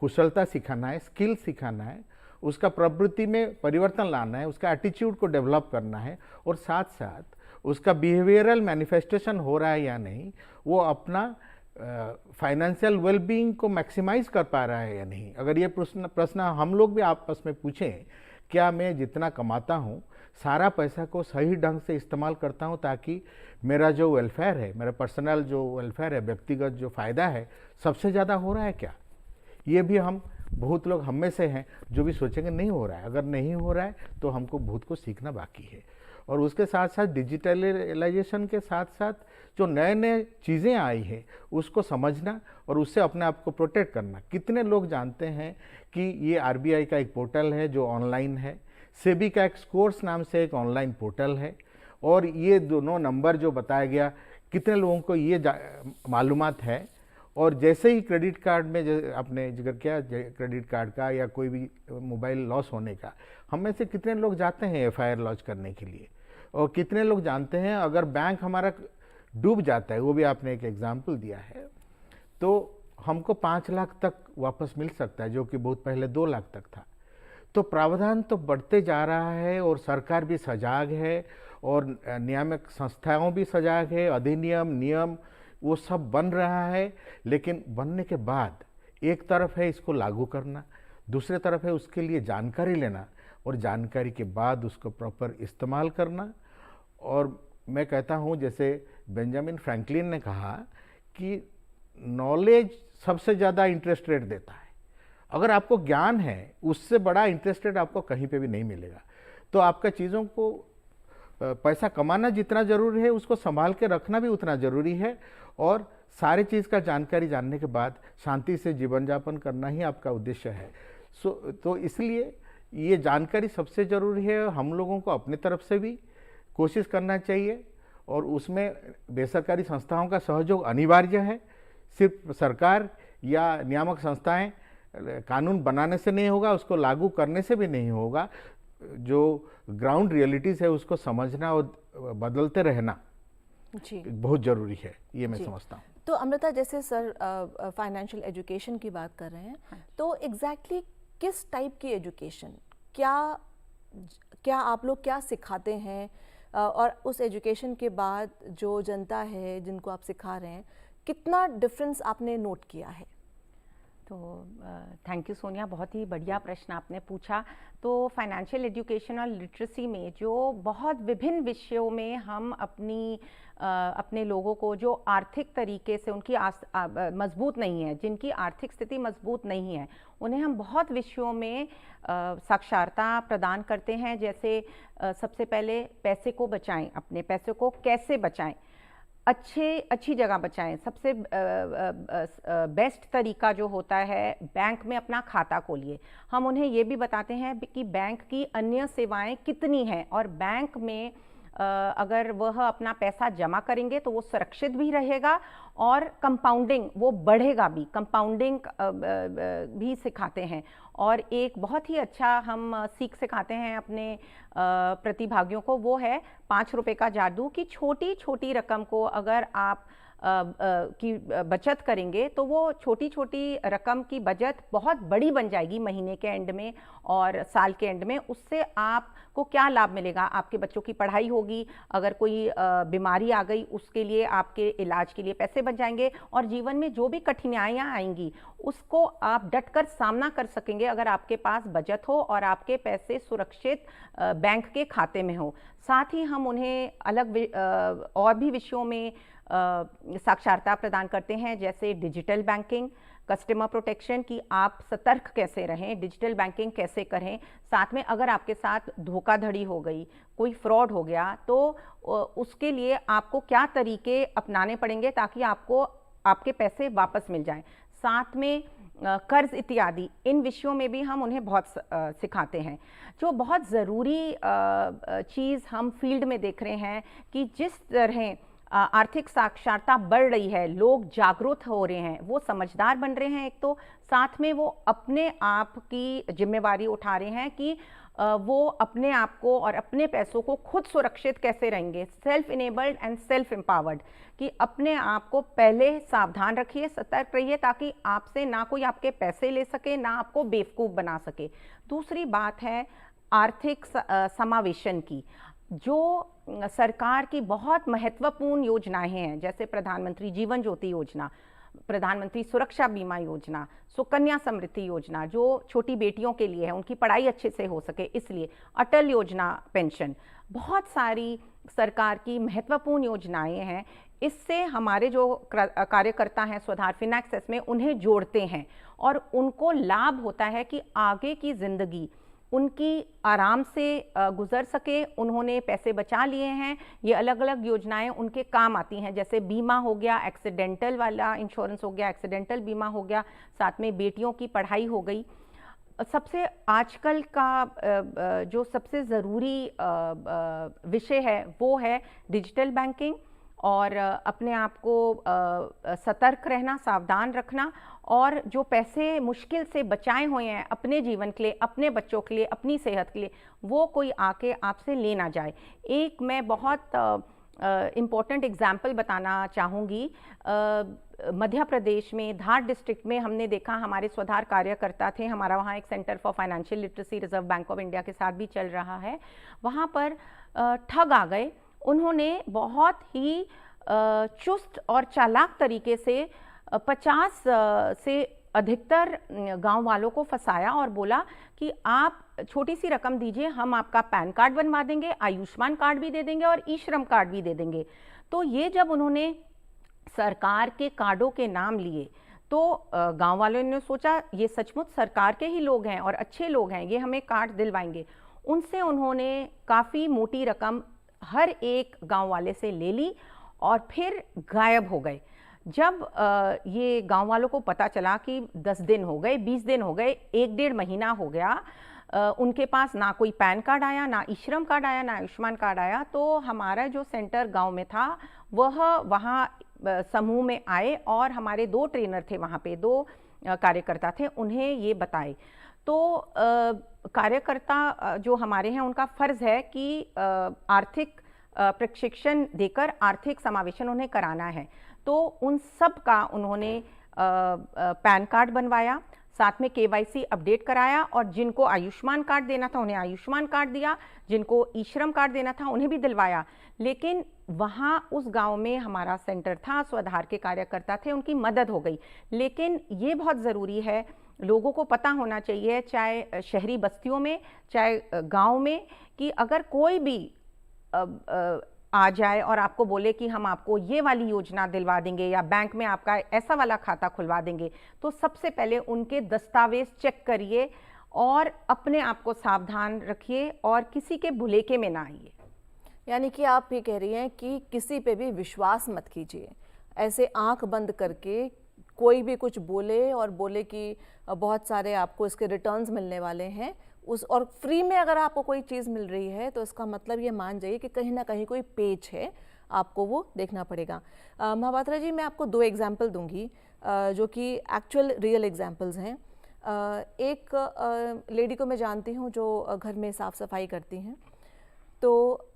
कुशलता सिखाना है, स्किल सिखाना है, उसका प्रवृत्ति में परिवर्तन लाना है, उसका एटीट्यूड को डेवलप करना है, और साथ साथ उसका बिहेवियरल मैनिफेस्टेशन हो रहा है या नहीं, वो अपना फाइनेंशियल वेलबींग को मैक्सिमाइज कर पा रहा है या नहीं। अगर ये प्रश्न हम लोग भी आपस में पूछें, क्या मैं जितना कमाता हूँ सारा पैसा को सही ढंग से इस्तेमाल करता हूँ ताकि मेरा जो वेलफेयर है, मेरा पर्सनल जो वेलफेयर है, व्यक्तिगत जो फ़ायदा है, सबसे ज़्यादा हो रहा है क्या? ये भी हम बहुत लोग हम में से हैं जो भी सोचेंगे नहीं हो रहा है। अगर नहीं हो रहा है तो हमको बहुत कुछ सीखना बाकी है। और उसके साथ साथ डिजिटलाइजेशन के साथ साथ जो नए नए चीज़ें आई है उसको समझना और उससे अपने आप को प्रोटेक्ट करना। कितने लोग जानते हैं कि ये आरबीआई का एक पोर्टल है जो ऑनलाइन है, सेबी का एक स्कोर्स नाम से एक ऑनलाइन पोर्टल है, और ये दोनों नंबर जो बताया गया, कितने लोगों को ये मालूमात है। और जैसे ही क्रेडिट कार्ड में आपने जिक्र किया क्रेडिट कार्ड का या कोई भी मोबाइल लॉस होने का, हम में से कितने लोग जाते हैं एफआईआर लॉन्च करने के लिए, और कितने लोग जानते हैं अगर बैंक हमारा डूब जाता है, वो भी आपने एक एग्जाम्पल दिया है, तो हमको 5 लाख तक वापस मिल सकता है, जो कि बहुत पहले 2 लाख तक था। तो प्रावधान तो बढ़ते जा रहा है और सरकार भी सजाग है और नियामक संस्थाओं भी सजाग है, अधिनियम नियम वो सब बन रहा है। लेकिन बनने के बाद एक तरफ है इसको लागू करना, दूसरी तरफ है उसके लिए जानकारी लेना और जानकारी के बाद उसको प्रॉपर इस्तेमाल करना। और मैं कहता हूँ जैसे बेंजामिन फ्रैंकलिन ने कहा कि नॉलेज सबसे ज़्यादा इंटरेस्ट रेट देता है। अगर आपको ज्ञान है उससे बड़ा इंटरेस्ट रेट आपको कहीं पे भी नहीं मिलेगा। तो आपका चीज़ों को पैसा कमाना जितना ज़रूरी है उसको संभाल के रखना भी उतना ज़रूरी है। और सारी चीज़ का जानकारी जानने के बाद शांति से जीवन यापन करना ही आपका उद्देश्य है। तो इसलिए ये जानकारी सबसे ज़रूरी है। हम लोगों को अपने तरफ से भी कोशिश करना चाहिए और उसमें बेसरकारी संस्थाओं का सहयोग अनिवार्य है। सिर्फ सरकार या नियामक संस्थाएं कानून बनाने से नहीं होगा, उसको लागू करने से भी नहीं होगा। जो ग्राउंड रियलिटीज़ है उसको समझना और बदलते रहना जी बहुत ज़रूरी है, ये मैं समझता हूँ। तो अमृता, जैसे सर फाइनेंशियल एजुकेशन की बात कर रहे हैं, तो एग्जैक्टली किस टाइप की एजुकेशन, क्या आप लोग क्या सिखाते हैं, और उस एजुकेशन के बाद जो जनता है जिनको आप सिखा रहे हैं, कितना डिफरेंस आपने नोट किया है? तो थैंक यू सोनिया, बहुत ही बढ़िया प्रश्न आपने पूछा। तो फाइनेंशियल एजुकेशन और लिटरेसी में जो बहुत विभिन्न विषयों में हम अपने लोगों को जो आर्थिक तरीके से उनकी मजबूत नहीं है, जिनकी आर्थिक स्थिति मजबूत नहीं है, उन्हें हम बहुत विषयों में साक्षरता प्रदान करते हैं। जैसे सबसे पहले पैसे को बचाएं, अपने पैसे को कैसे बचाएं, अच्छी जगह बचाएं। सबसे बेस्ट तरीका जो होता है, बैंक में अपना खाता खोलिए। हम उन्हें ये भी बताते हैं कि बैंक की अन्य सेवाएं कितनी हैं और बैंक में अगर वह अपना पैसा जमा करेंगे तो वो सुरक्षित भी रहेगा और कंपाउंडिंग वो बढ़ेगा भी, कंपाउंडिंग भी सिखाते हैं। और एक बहुत ही अच्छा हम सीख सिखाते हैं अपने प्रतिभागियों को, वो है 5 रुपए का जादू। कि छोटी छोटी रकम को अगर आप की बचत करेंगे तो वो छोटी छोटी रकम की बचत बहुत बड़ी बन जाएगी महीने के एंड में और साल के एंड में। उससे आपको क्या लाभ मिलेगा? आपके बच्चों की पढ़ाई होगी, अगर कोई बीमारी आ गई उसके लिए, आपके इलाज के लिए पैसे बच जाएंगे और जीवन में जो भी कठिनाइयाँ आएंगी उसको आप डट कर सामना कर सकेंगे अगर आपके पास बचत हो और आपके पैसे सुरक्षित बैंक के खाते में हो। साथ ही हम उन्हें अलग और भी विषयों में साक्षरता प्रदान करते हैं, जैसे डिजिटल बैंकिंग, कस्टमर प्रोटेक्शन, की आप सतर्क कैसे रहें, डिजिटल बैंकिंग कैसे करें। साथ में अगर आपके साथ धोखाधड़ी हो गई, कोई फ्रॉड हो गया, तो उसके लिए आपको क्या तरीके अपनाने पड़ेंगे ताकि आपको आपके पैसे वापस मिल जाएं। साथ में कर्ज इत्यादि, इन विषयों में भी हम उन्हें बहुत सिखाते हैं। जो बहुत ज़रूरी चीज़ हम फील्ड में देख रहे हैं कि जिस तरह आर्थिक साक्षरता बढ़ रही है, लोग जागरूक हो रहे हैं, वो समझदार बन रहे हैं एक तो, साथ में वो अपने आप की जिम्मेवारी उठा रहे हैं कि वो अपने आप को और अपने पैसों को खुद सुरक्षित कैसे रहेंगे। Self enabled and self empowered, कि अपने आप को पहले सावधान रखिए, सतर्क रहिए ताकि आपसे ना कोई आपके पैसे ले सके, ना आपको बेवकूफ़ बना सके। दूसरी बात है आर्थिक समावेशन की। जो सरकार की बहुत महत्वपूर्ण योजनाएं हैं, जैसे प्रधानमंत्री जीवन ज्योति योजना, प्रधानमंत्री सुरक्षा बीमा योजना, सुकन्या समृद्धि योजना जो छोटी बेटियों के लिए है, उनकी पढ़ाई अच्छे से हो सके इसलिए, अटल योजना पेंशन, बहुत सारी सरकार की महत्वपूर्ण योजनाएं हैं। इससे हमारे जो कार्यकर्ता हैं स्वधार फिनएक्सेस में, उन्हें जोड़ते हैं और उनको लाभ होता है कि आगे की ज़िंदगी उनकी आराम से गुजर सके। उन्होंने पैसे बचा लिए हैं, ये अलग अलग योजनाएं उनके काम आती हैं, जैसे बीमा हो गया, एक्सीडेंटल वाला इंश्योरेंस हो गया, एक्सीडेंटल बीमा हो गया, साथ में बेटियों की पढ़ाई हो गई। सबसे आजकल का जो सबसे ज़रूरी विषय है वो है डिजिटल बैंकिंग और अपने आप को सतर्क रहना, सावधान रखना, और जो पैसे मुश्किल से बचाए हुए हैं अपने जीवन के लिए, अपने बच्चों के लिए, अपनी सेहत के लिए, वो कोई आके आपसे ले ना जाए। एक मैं बहुत इम्पॉर्टेंट एग्जाम्पल बताना चाहूँगी। मध्य प्रदेश में धार डिस्ट्रिक्ट में हमने देखा, हमारे स्वधार कार्यकर्ता थे, हमारा वहाँ एक centre for financial literacy reserve bank of India के साथ भी चल रहा है। वहाँ पर ठग आ गए। उन्होंने बहुत ही चुस्त और चालाक तरीके से 50 से अधिकतर गांव वालों को फंसाया और बोला कि आप छोटी सी रकम दीजिए, हम आपका पैन कार्ड बनवा देंगे, आयुष्मान कार्ड भी दे देंगे और ई श्रम कार्ड भी दे देंगे। तो ये जब उन्होंने सरकार के कार्डों के नाम लिए तो गांव वालों ने सोचा ये सचमुच सरकार के ही लोग हैं और अच्छे लोग हैं, ये हमें कार्ड दिलवाएंगे। उनसे उन्होंने काफ़ी मोटी रकम हर एक गांव वाले से ले ली और फिर गायब हो गए। जब ये गांव वालों को पता चला कि 10 दिन हो गए, 20 दिन हो गए, 1-1.5 महीना हो गया, उनके पास ना कोई पैन कार्ड आया, ना ई श्रम कार्ड आया, ना आयुष्मान कार्ड आया, तो हमारा जो सेंटर गांव में था वह वहाँ समूह में आए और हमारे 2 ट्रेनर थे वहाँ पे, 2 कार्यकर्ता थे, उन्हें ये बताए। तो कार्यकर्ता जो हमारे हैं उनका फ़र्ज़ है कि आर्थिक प्रशिक्षण देकर आर्थिक समावेशन उन्हें कराना है। तो उन सब का उन्होंने पैन कार्ड बनवाया, साथ में KYC अपडेट कराया और जिनको आयुष्मान कार्ड देना था उन्हें आयुष्मान कार्ड दिया, जिनको ई श्रम कार्ड देना था उन्हें भी दिलवाया। लेकिन वहाँ उस गांव में हमारा सेंटर था, स्वधार के कार्यकर्ता थे, उनकी मदद हो गई। लेकिन ये बहुत ज़रूरी है, लोगों को पता होना चाहिए, चाहे शहरी बस्तियों में चाहे गांव में, कि अगर कोई भी आ जाए और आपको बोले कि हम आपको ये वाली योजना दिलवा देंगे या बैंक में आपका ऐसा वाला खाता खुलवा देंगे, तो सबसे पहले उनके दस्तावेज चेक करिए और अपने आप को सावधान रखिए और किसी के भुलेखे में ना आइए। यानी कि आप ये कह रही हैं कि किसी पे भी विश्वास मत कीजिए, ऐसे आंख बंद करके कोई भी कुछ बोले और बोले कि बहुत सारे आपको इसके रिटर्न्स मिलने वाले हैं, उस और फ्री में अगर आपको कोई चीज़ मिल रही है तो इसका मतलब ये मान जाइए कि कहीं ना कहीं कोई पेच है, आपको वो देखना पड़ेगा। महापात्रा जी, मैं आपको 2 एग्जाम्पल दूंगी जो कि एक्चुअल रियल एग्जाम्पल्स हैं। एक लेडी को मैं जानती हूँ जो घर में साफ़ सफाई करती हैं, तो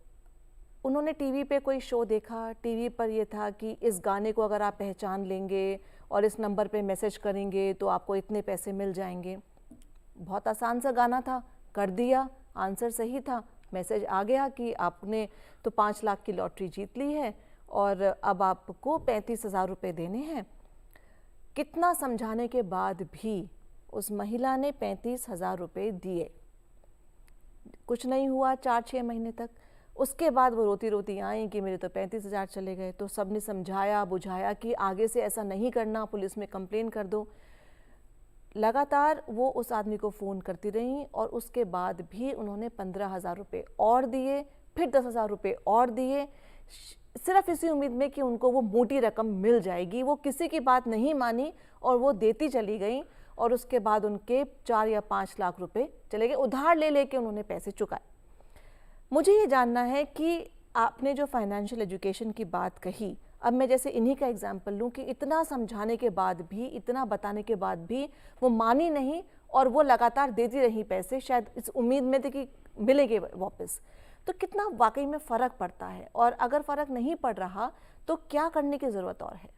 उन्होंने टीवी पे कोई शो देखा। टीवी पर ये था कि इस गाने को अगर आप पहचान लेंगे और इस नंबर पे मैसेज करेंगे तो आपको इतने पैसे मिल जाएंगे। बहुत आसान सा गाना था, कर दिया, आंसर सही था, मैसेज आ गया कि आपने तो 5 लाख की लॉटरी जीत ली है और अब आपको 35,000 रुपये देने हैं। कितना समझाने के बाद भी उस महिला ने 35,000 रुपये दिए, कुछ नहीं हुआ 4-6 महीने तक। उसके बाद वो रोती रोती आई कि मेरे तो 35,000 चले गए। तो सबने समझाया बुझाया कि आगे से ऐसा नहीं करना, पुलिस में कंप्लेन कर दो। लगातार वो उस आदमी को फ़ोन करती रहीं और उसके बाद भी उन्होंने 15,000 रुपये और दिए, फिर 10,000 रुपये और दिए, सिर्फ इसी उम्मीद में कि उनको वो मोटी रकम मिल जाएगी। वो किसी की बात नहीं मानी और वो देती चली गई और उसके बाद उनके 4 या 5 लाख रुपए चले गए। उधार ले लेके उन्होंने पैसे चुकाए। मुझे ये जानना है कि आपने जो फाइनेंशियल एजुकेशन की बात कही, अब मैं जैसे इन्हीं का एग्जाम्पल लूँ कि इतना समझाने के बाद भी, इतना बताने के बाद भी वो मानी नहीं और वो लगातार देती रही पैसे, शायद इस उम्मीद में थी कि मिलेंगे वापस। तो कितना वाकई में फ़र्क पड़ता है, और अगर फ़र्क नहीं पड़ रहा तो क्या करने की ज़रूरत और है?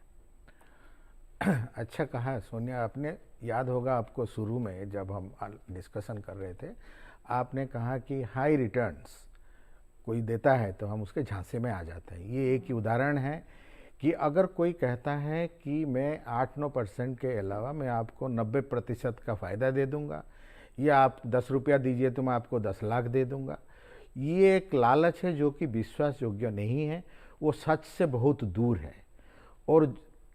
अच्छा कहा सोनिया आपने। याद होगा आपको शुरू में जब हम डिस्कशन कर रहे थे, आपने कहा कि हाई रिटर्न्स कोई देता है तो हम उसके झांसे में आ जाते हैं। ये एक ही उदाहरण है कि अगर कोई कहता है कि मैं 8-9% के अलावा मैं आपको 90% का फ़ायदा दे दूंगा, या आप 10 रुपया दीजिए तो मैं आपको 10 लाख दे दूंगा, ये एक लालच है जो कि विश्वास योग्य नहीं है, वो सच से बहुत दूर है। और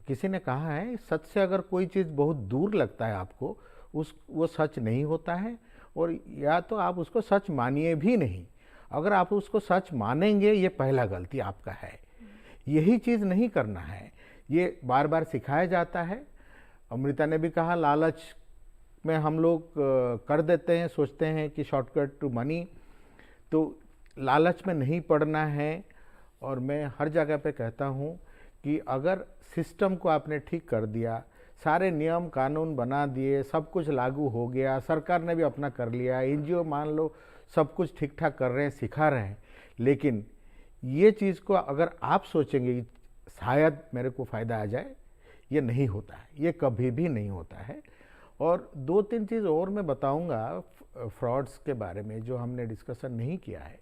किसी ने कहा है सच से अगर कोई चीज़ बहुत दूर लगता है आपको, वो सच नहीं होता है, और या तो आप उसको सच मानिए भी नहीं। अगर आप उसको सच मानेंगे, ये पहला गलती आपका है। यही चीज़ नहीं करना है, ये बार बार सिखाया जाता है। अमृता ने भी कहा लालच में हम लोग कर देते हैं, सोचते हैं कि शॉर्टकट टू मनी, तो लालच में नहीं पड़ना है। और मैं हर जगह पे कहता हूँ कि अगर सिस्टम को आपने ठीक कर दिया, सारे नियम कानून बना दिए, सब कुछ लागू हो गया, सरकार ने भी अपना कर लिया, NGO मान लो सब कुछ ठीक ठाक कर रहे हैं, सिखा रहे हैं, लेकिन ये चीज़ को अगर आप सोचेंगे कि शायद मेरे को फ़ायदा आ जाए, ये नहीं होता है, ये कभी भी नहीं होता है। और 2-3 चीज़ और मैं बताऊंगा फ्रॉड्स के बारे में जो हमने डिस्कशन नहीं किया है।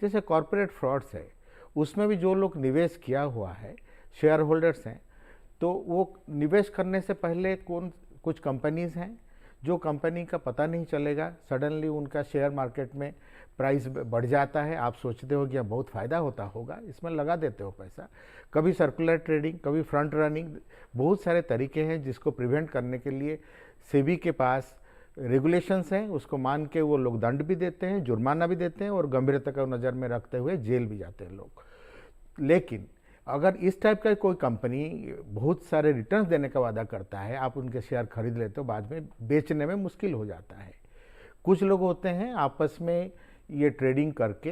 जैसे कॉरपोरेट फ्रॉड्स है, उसमें भी जो लोग निवेश किया हुआ है, शेयर होल्डर्स हैं, तो वो निवेश करने से पहले कुछ कंपनीज़ हैं जो कंपनी का पता नहीं चलेगा, सडनली उनका शेयर मार्केट में प्राइस बढ़ जाता है, आप सोचते हो कि अब बहुत फ़ायदा होता होगा, इसमें लगा देते हो पैसा। कभी सर्कुलर ट्रेडिंग, कभी फ्रंट रनिंग, बहुत सारे तरीके हैं जिसको प्रिवेंट करने के लिए सेबी के पास रेगुलेशंस हैं, उसको मान के वो लोग दंड भी देते हैं, जुर्माना भी देते हैं और गंभीरता को नज़र में रखते हुए जेल भी जाते हैं लोग। लेकिन अगर इस टाइप का कोई कंपनी बहुत सारे रिटर्न्स देने का वादा करता है, आप उनके शेयर खरीद लेते हो, बाद में बेचने में मुश्किल हो जाता है। कुछ लोग होते हैं आपस में ये ट्रेडिंग करके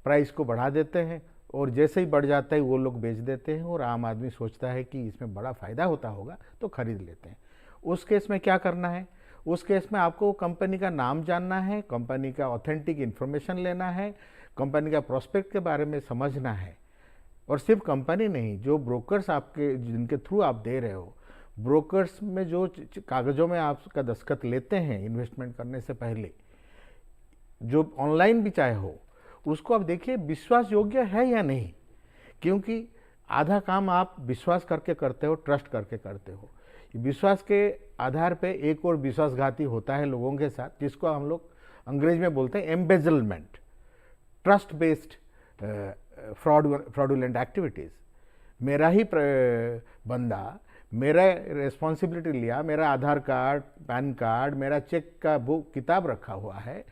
प्राइस को बढ़ा देते हैं और जैसे ही बढ़ जाता है वो लोग बेच देते हैं और आम आदमी सोचता है कि इसमें बड़ा फ़ायदा होता होगा तो खरीद लेते हैं। उस केस में क्या करना है? उस केस में आपको कंपनी का नाम जानना है, कंपनी का ऑथेंटिक इन्फॉर्मेशन लेना है, कंपनी का प्रोस्पेक्ट के बारे में समझना है। और सिर्फ कंपनी नहीं, जो ब्रोकर्स आपके जिनके थ्रू आप दे रहे हो, ब्रोकर्स में जो कागज़ों में आपका दस्तखत लेते हैं इन्वेस्टमेंट करने से पहले, जो ऑनलाइन भी चाहे हो, उसको आप देखिए विश्वास योग्य है या नहीं, क्योंकि आधा काम आप विश्वास करके करते हो, ट्रस्ट करके करते हो। विश्वास के आधार पे एक और विश्वासघाती होता है लोगों के साथ, जिसको हम लोग अंग्रेज में बोलते हैं embezzlement, trust based fraudulent activities. मेरा ही बंदा मेरा रिस्पॉन्सिबिलिटी लिया, मेरा आधार कार्ड, पैन कार्ड, मेरा चेक का बुक किताब रखा हुआ है,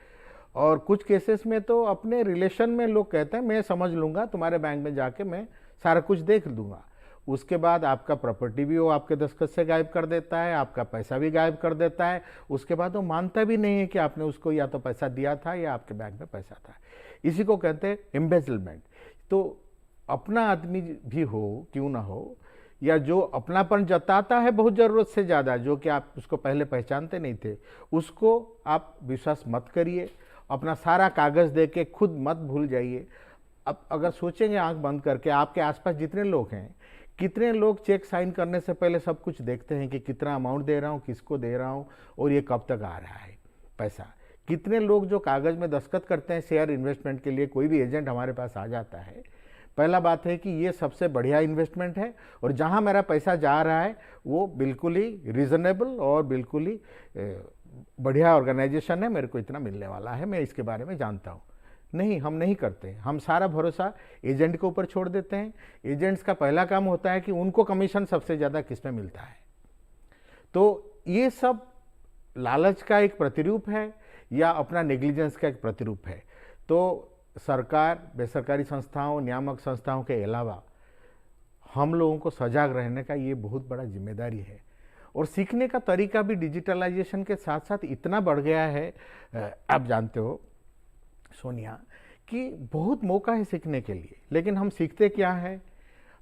और कुछ केसेस में तो अपने रिलेशन में लोग कहते हैं मैं समझ लूँगा, तुम्हारे बैंक में जाके मैं सारा कुछ देख दूँगा। उसके बाद आपका प्रॉपर्टी भी वो आपके दस्तखत से गायब कर देता है, आपका पैसा भी गायब कर देता है। उसके बाद वो मानता भी नहीं है कि आपने उसको या तो पैसा दिया था या आपके बैंक में पैसा था। इसी को कहते हैं एम्बेजलमेंट। तो अपना आदमी भी हो, क्यों ना हो, या जो अपनापन जताता है बहुत ज़रूरत से ज़्यादा, जो कि आप उसको पहले पहचानते नहीं थे, उसको आप विश्वास मत करिए। अपना सारा कागज़ दे के खुद मत भूल जाइए। अब अगर सोचेंगे आंख बंद करके, आपके आसपास जितने लोग हैं, कितने लोग चेक साइन करने से पहले सब कुछ देखते हैं कि कितना अमाउंट दे रहा हूँ, किसको दे रहा हूँ और ये कब तक आ रहा है पैसा। कितने लोग जो कागज़ में दस्तखत करते हैं शेयर इन्वेस्टमेंट के लिए, कोई भी एजेंट हमारे पास आ जाता है, पहला बात है कि ये सबसे बढ़िया इन्वेस्टमेंट है और जहाँ मेरा पैसा जा रहा है वो बिल्कुल ही रीज़नेबल और बिल्कुल ही बढ़िया ऑर्गेनाइजेशन है, मेरे को इतना मिलने वाला है, मैं इसके बारे में जानता हूँ। नहीं, हम नहीं करते। हम सारा भरोसा एजेंट के ऊपर छोड़ देते हैं। एजेंट्स का पहला काम होता है कि उनको कमीशन सबसे ज़्यादा किस में मिलता है। तो ये सब लालच का एक प्रतिरूप है या अपना नेग्लिजेंस का एक प्रतिरूप है। तो सरकार, बेसरकारी संस्थाओं, नियामक संस्थाओं के अलावा हम लोगों को सजग रहने का ये बहुत बड़ा जिम्मेदारी है। और सीखने का तरीका भी डिजिटलाइजेशन के साथ साथ इतना बढ़ गया है, आप जानते हो सोनिया, कि बहुत मौका है सीखने के लिए, लेकिन हम सीखते क्या है?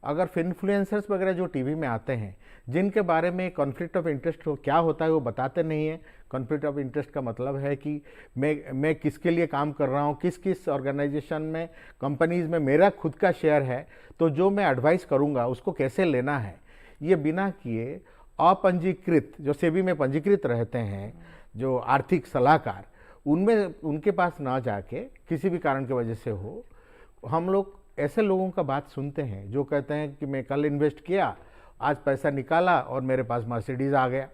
अगर इन्फ्लुएंसर्स वगैरह जो टीवी में आते हैं, जिनके बारे में कॉन्फ्लिक्ट ऑफ इंटरेस्ट क्या होता है वो बताते नहीं है। कॉन्फ्लिक्ट ऑफ इंटरेस्ट का मतलब है कि मैं किसके लिए काम कर रहा हूँ, किस किस ऑर्गेनाइजेशन में, कंपनीज में मेरा खुद का शेयर है, तो जो मैं एडवाइस करूँगा उसको कैसे लेना है, ये बिना किए अपंजीकृत, जो सेबी में पंजीकृत रहते हैं जो आर्थिक सलाहकार, उनमें उनके पास ना जाके किसी भी कारण की वजह से हो, हम लोग ऐसे लोगों का बात सुनते हैं जो कहते हैं कि मैं कल इन्वेस्ट किया, आज पैसा निकाला और मेरे पास मर्सिडीज आ गया।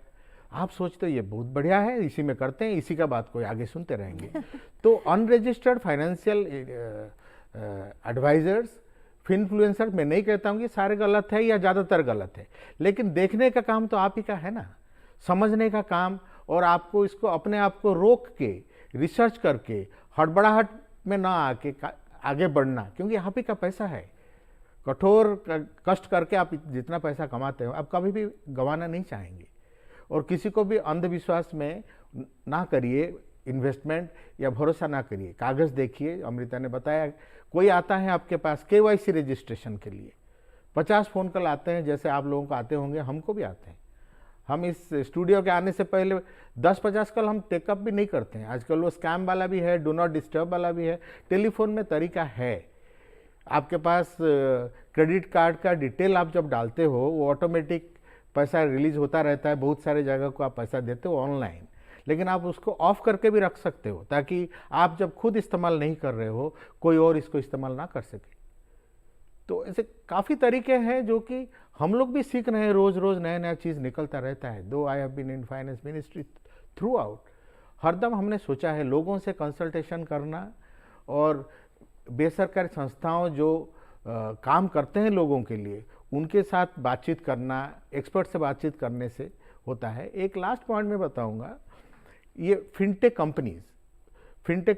आप सोचते हो ये बहुत बढ़िया है, इसी में करते हैं, इसी का बात कोई आगे सुनते रहेंगे। तो अनरजिस्टर्ड फाइनेंशियल एडवाइजर्स, इन्फ्लुएंसर, मैं नहीं कहता हूँ कि सारे गलत है या ज़्यादातर गलत है, लेकिन देखने का काम तो आप ही का है ना, समझने का काम, और आपको इसको अपने आप को रोक के रिसर्च करके हड़बड़ाहट में ना आके आगे बढ़ना, क्योंकि आप ही का पैसा है। कठोर कष्ट करके आप जितना पैसा कमाते हो आप कभी भी गंवाना नहीं चाहेंगे। और किसी को भी अंधविश्वास में ना करिए, इन्वेस्टमेंट या भरोसा ना करिए। कागज़ देखिए, अमृता ने बताया, कोई आता है आपके पास KYC रजिस्ट्रेशन के लिए, 50 फ़ोन कॉल आते हैं, जैसे आप लोगों को आते होंगे, हमको भी आते हैं। हम इस स्टूडियो के आने से पहले 10-50 कॉल हम टेकअप भी नहीं करते हैं। आजकल वो स्कैम वाला भी है, डू नॉट डिस्टर्ब वाला भी है, टेलीफोन में तरीका है। आपके पास क्रेडिट कार्ड का डिटेल आप जब डालते हो वो ऑटोमेटिक पैसा रिलीज होता रहता है, बहुत सारे जगह को आप पैसा देते हो ऑनलाइन, लेकिन आप उसको ऑफ करके भी रख सकते हो ताकि आप जब खुद इस्तेमाल नहीं कर रहे हो कोई और इसको इस्तेमाल ना कर सके। तो ऐसे काफ़ी तरीके हैं जो कि हम लोग भी सीख रहे हैं, रोज़ रोज़ नया नया चीज़ निकलता रहता है। Though I have been in finance ministry throughout, हरदम हमने सोचा है लोगों से कंसल्टेशन करना और बेसरकारी संस्थाओं जो काम करते हैं लोगों के लिए उनके साथ बातचीत करना, एक्सपर्ट से बातचीत करने से होता है। एक लास्ट पॉइंट मैं बताऊंगा, ये फिनटेक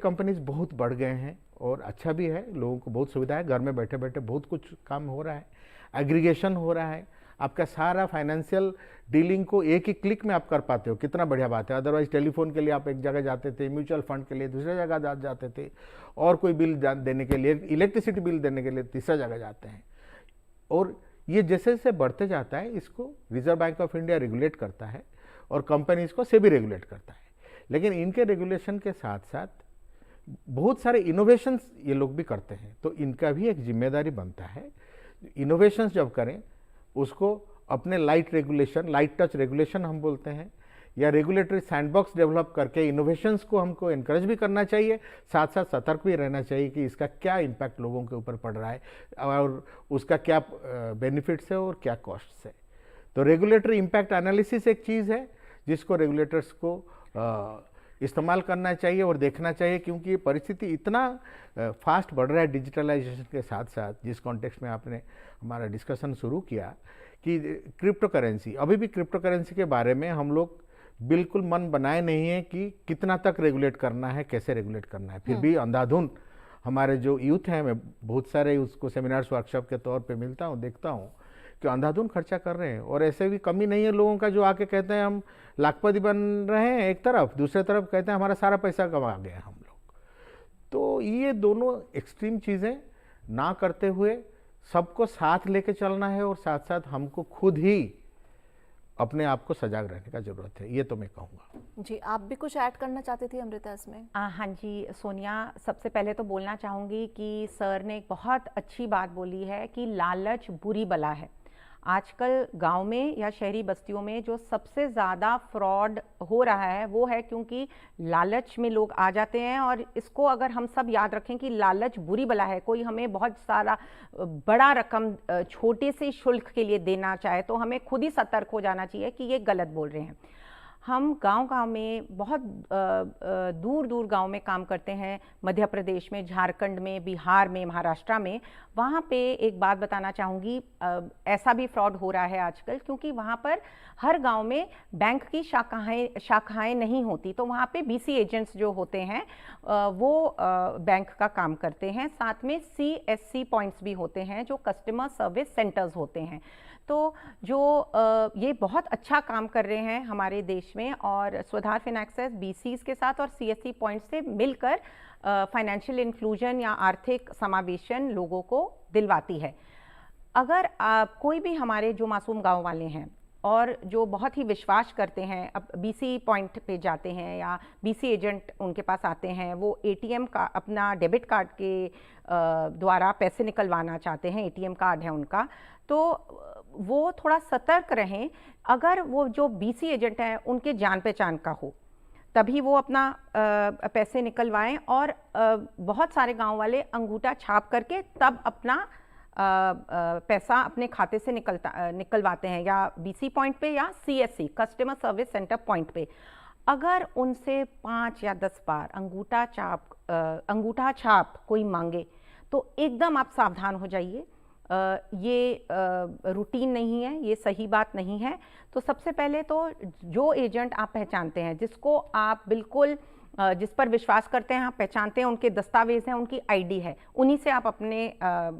कंपनीज बहुत बढ़ गए हैं और अच्छा भी है, लोगों को बहुत सुविधा है, घर में बैठे बैठे बहुत कुछ काम हो रहा है, एग्रीगेशन हो रहा है, आपका सारा फाइनेंशियल डीलिंग को एक ही क्लिक में आप कर पाते हो, कितना बढ़िया बात है। अदरवाइज टेलीफोन के लिए आप एक जगह जाते थे, म्यूचुअल फंड के लिए दूसरी जगह जाते थे, और कोई बिल देने के लिए, इलेक्ट्रिसिटी बिल देने के लिए तीसरा जगह जाते हैं। और ये जैसे जैसे बढ़ते जाता है इसको reserve bank of India regulate करता है और कंपनीज को सेबी रेगुलेट करता है, लेकिन इनके रेगुलेशन के साथ साथ बहुत सारे इनोवेशंस ये लोग भी करते हैं, तो इनका भी एक जिम्मेदारी बनता है। इनोवेशंस जब करें उसको अपने लाइट टच रेगुलेशन हम बोलते हैं, या रेगुलेटरी सैंडबॉक्स डेवलप करके इनोवेशंस को हमको एनकरेज भी करना चाहिए, साथ साथ सतर्क भी रहना चाहिए कि इसका क्या इम्पैक्ट लोगों के ऊपर पड़ रहा है और उसका क्या बेनिफिट्स है और क्या कॉस्ट्स है। तो रेगुलेटरी इम्पैक्ट एनालिसिस एक चीज़ है जिसको रेगुलेटर्स को इस्तेमाल करना चाहिए और देखना चाहिए, क्योंकि ये परिस्थिति इतना फास्ट बढ़ रहा है डिजिटलाइजेशन के साथ साथ, जिस कॉन्टेक्स्ट में आपने हमारा डिस्कशन शुरू किया कि क्रिप्टो करेंसी, अभी भी क्रिप्टो करेंसी के बारे में हम लोग बिल्कुल मन बनाए नहीं है कि कितना तक रेगुलेट करना है, कैसे रेगुलेट करना है। फिर भी अंधाधुन हमारे जो यूथ हैं, मैं बहुत सारे उसको सेमिनार्स वर्कशॉप के तौर पे मिलता हूँ, देखता हूँ कि अंधाधुन खर्चा कर रहे हैं, और ऐसे भी कमी नहीं है लोगों का जो आके कहते हैं हम लाखपति बन रहे हैं एक तरफ, दूसरे तरफ कहते हैं हमारा सारा पैसा कमा गया हम लोग। तो ये दोनों एक्सट्रीम चीज़ें ना करते हुए सबको साथ लेके चलना है और साथ साथ हमको खुद ही अपने आप को सजाग रहने का जरूरत है, ये तो मैं कहूँगा। जी, आप भी कुछ ऐड करना चाहती थी अमृता इसमें? हाँ जी सोनिया, सबसे पहले तो बोलना चाहूँगी कि सर ने एक बहुत अच्छी बात बोली है कि लालच बुरी बला है। आजकल गांव में या शहरी बस्तियों में जो सबसे ज़्यादा फ्रॉड हो रहा है वो है क्योंकि लालच में लोग आ जाते हैं, और इसको अगर हम सब याद रखें कि लालच बुरी बला है, कोई हमें बहुत सारा बड़ा रकम छोटे से शुल्क के लिए देना चाहे तो हमें खुद ही सतर्क हो जाना चाहिए कि ये गलत बोल रहे हैं। हम गांव-गांव में बहुत दूर दूर गांव में काम करते हैं, मध्य प्रदेश में, झारखंड में, बिहार में, महाराष्ट्र में। वहाँ पे एक बात बताना चाहूँगी, ऐसा भी फ्रॉड हो रहा है आजकल क्योंकि वहाँ पर हर गांव में बैंक की शाखाएं नहीं होती, तो वहाँ पे बीसी एजेंट्स जो होते हैं वो बैंक का काम करते हैं। साथ में CSC पॉइंट्स भी होते हैं जो कस्टमर सर्विस सेंटर्स होते हैं। तो जो ये बहुत अच्छा काम कर रहे हैं हमारे देश में, और स्वधार फिनएक्सेस BCs के साथ और CSC पॉइंट से मिलकर फाइनेंशियल इंक्लूजन या आर्थिक समावेशन लोगों को दिलवाती है। अगर कोई भी हमारे जो मासूम गांव वाले हैं और जो बहुत ही विश्वास करते हैं, अब BC पॉइंट पे जाते हैं या BC एजेंट उनके पास आते हैं, वो ATM का अपना डेबिट कार्ड के द्वारा पैसे निकलवाना चाहते हैं, ATM कार्ड है उनका, तो वो थोड़ा सतर्क रहें। अगर वो जो BC एजेंट हैं उनके जान पहचान का हो तभी वो अपना पैसे निकलवाएं, और बहुत सारे गांव वाले अंगूठा छाप करके तब अपना पैसा अपने खाते से निकलवाते हैं, या BC पॉइंट पे या CSC customer service centre point पे। अगर उनसे 5 या 10 बार अंगूठा छाप कोई मांगे तो एकदम आप सावधान हो जाइए। ये रूटीन नहीं है, ये सही बात नहीं है। तो सबसे पहले तो जो एजेंट आप पहचानते हैं, जिसको आप बिल्कुल जिस पर विश्वास करते हैं, आप पहचानते हैं, उनके दस्तावेज हैं, उनकी ID है, उन्हीं से आप अपने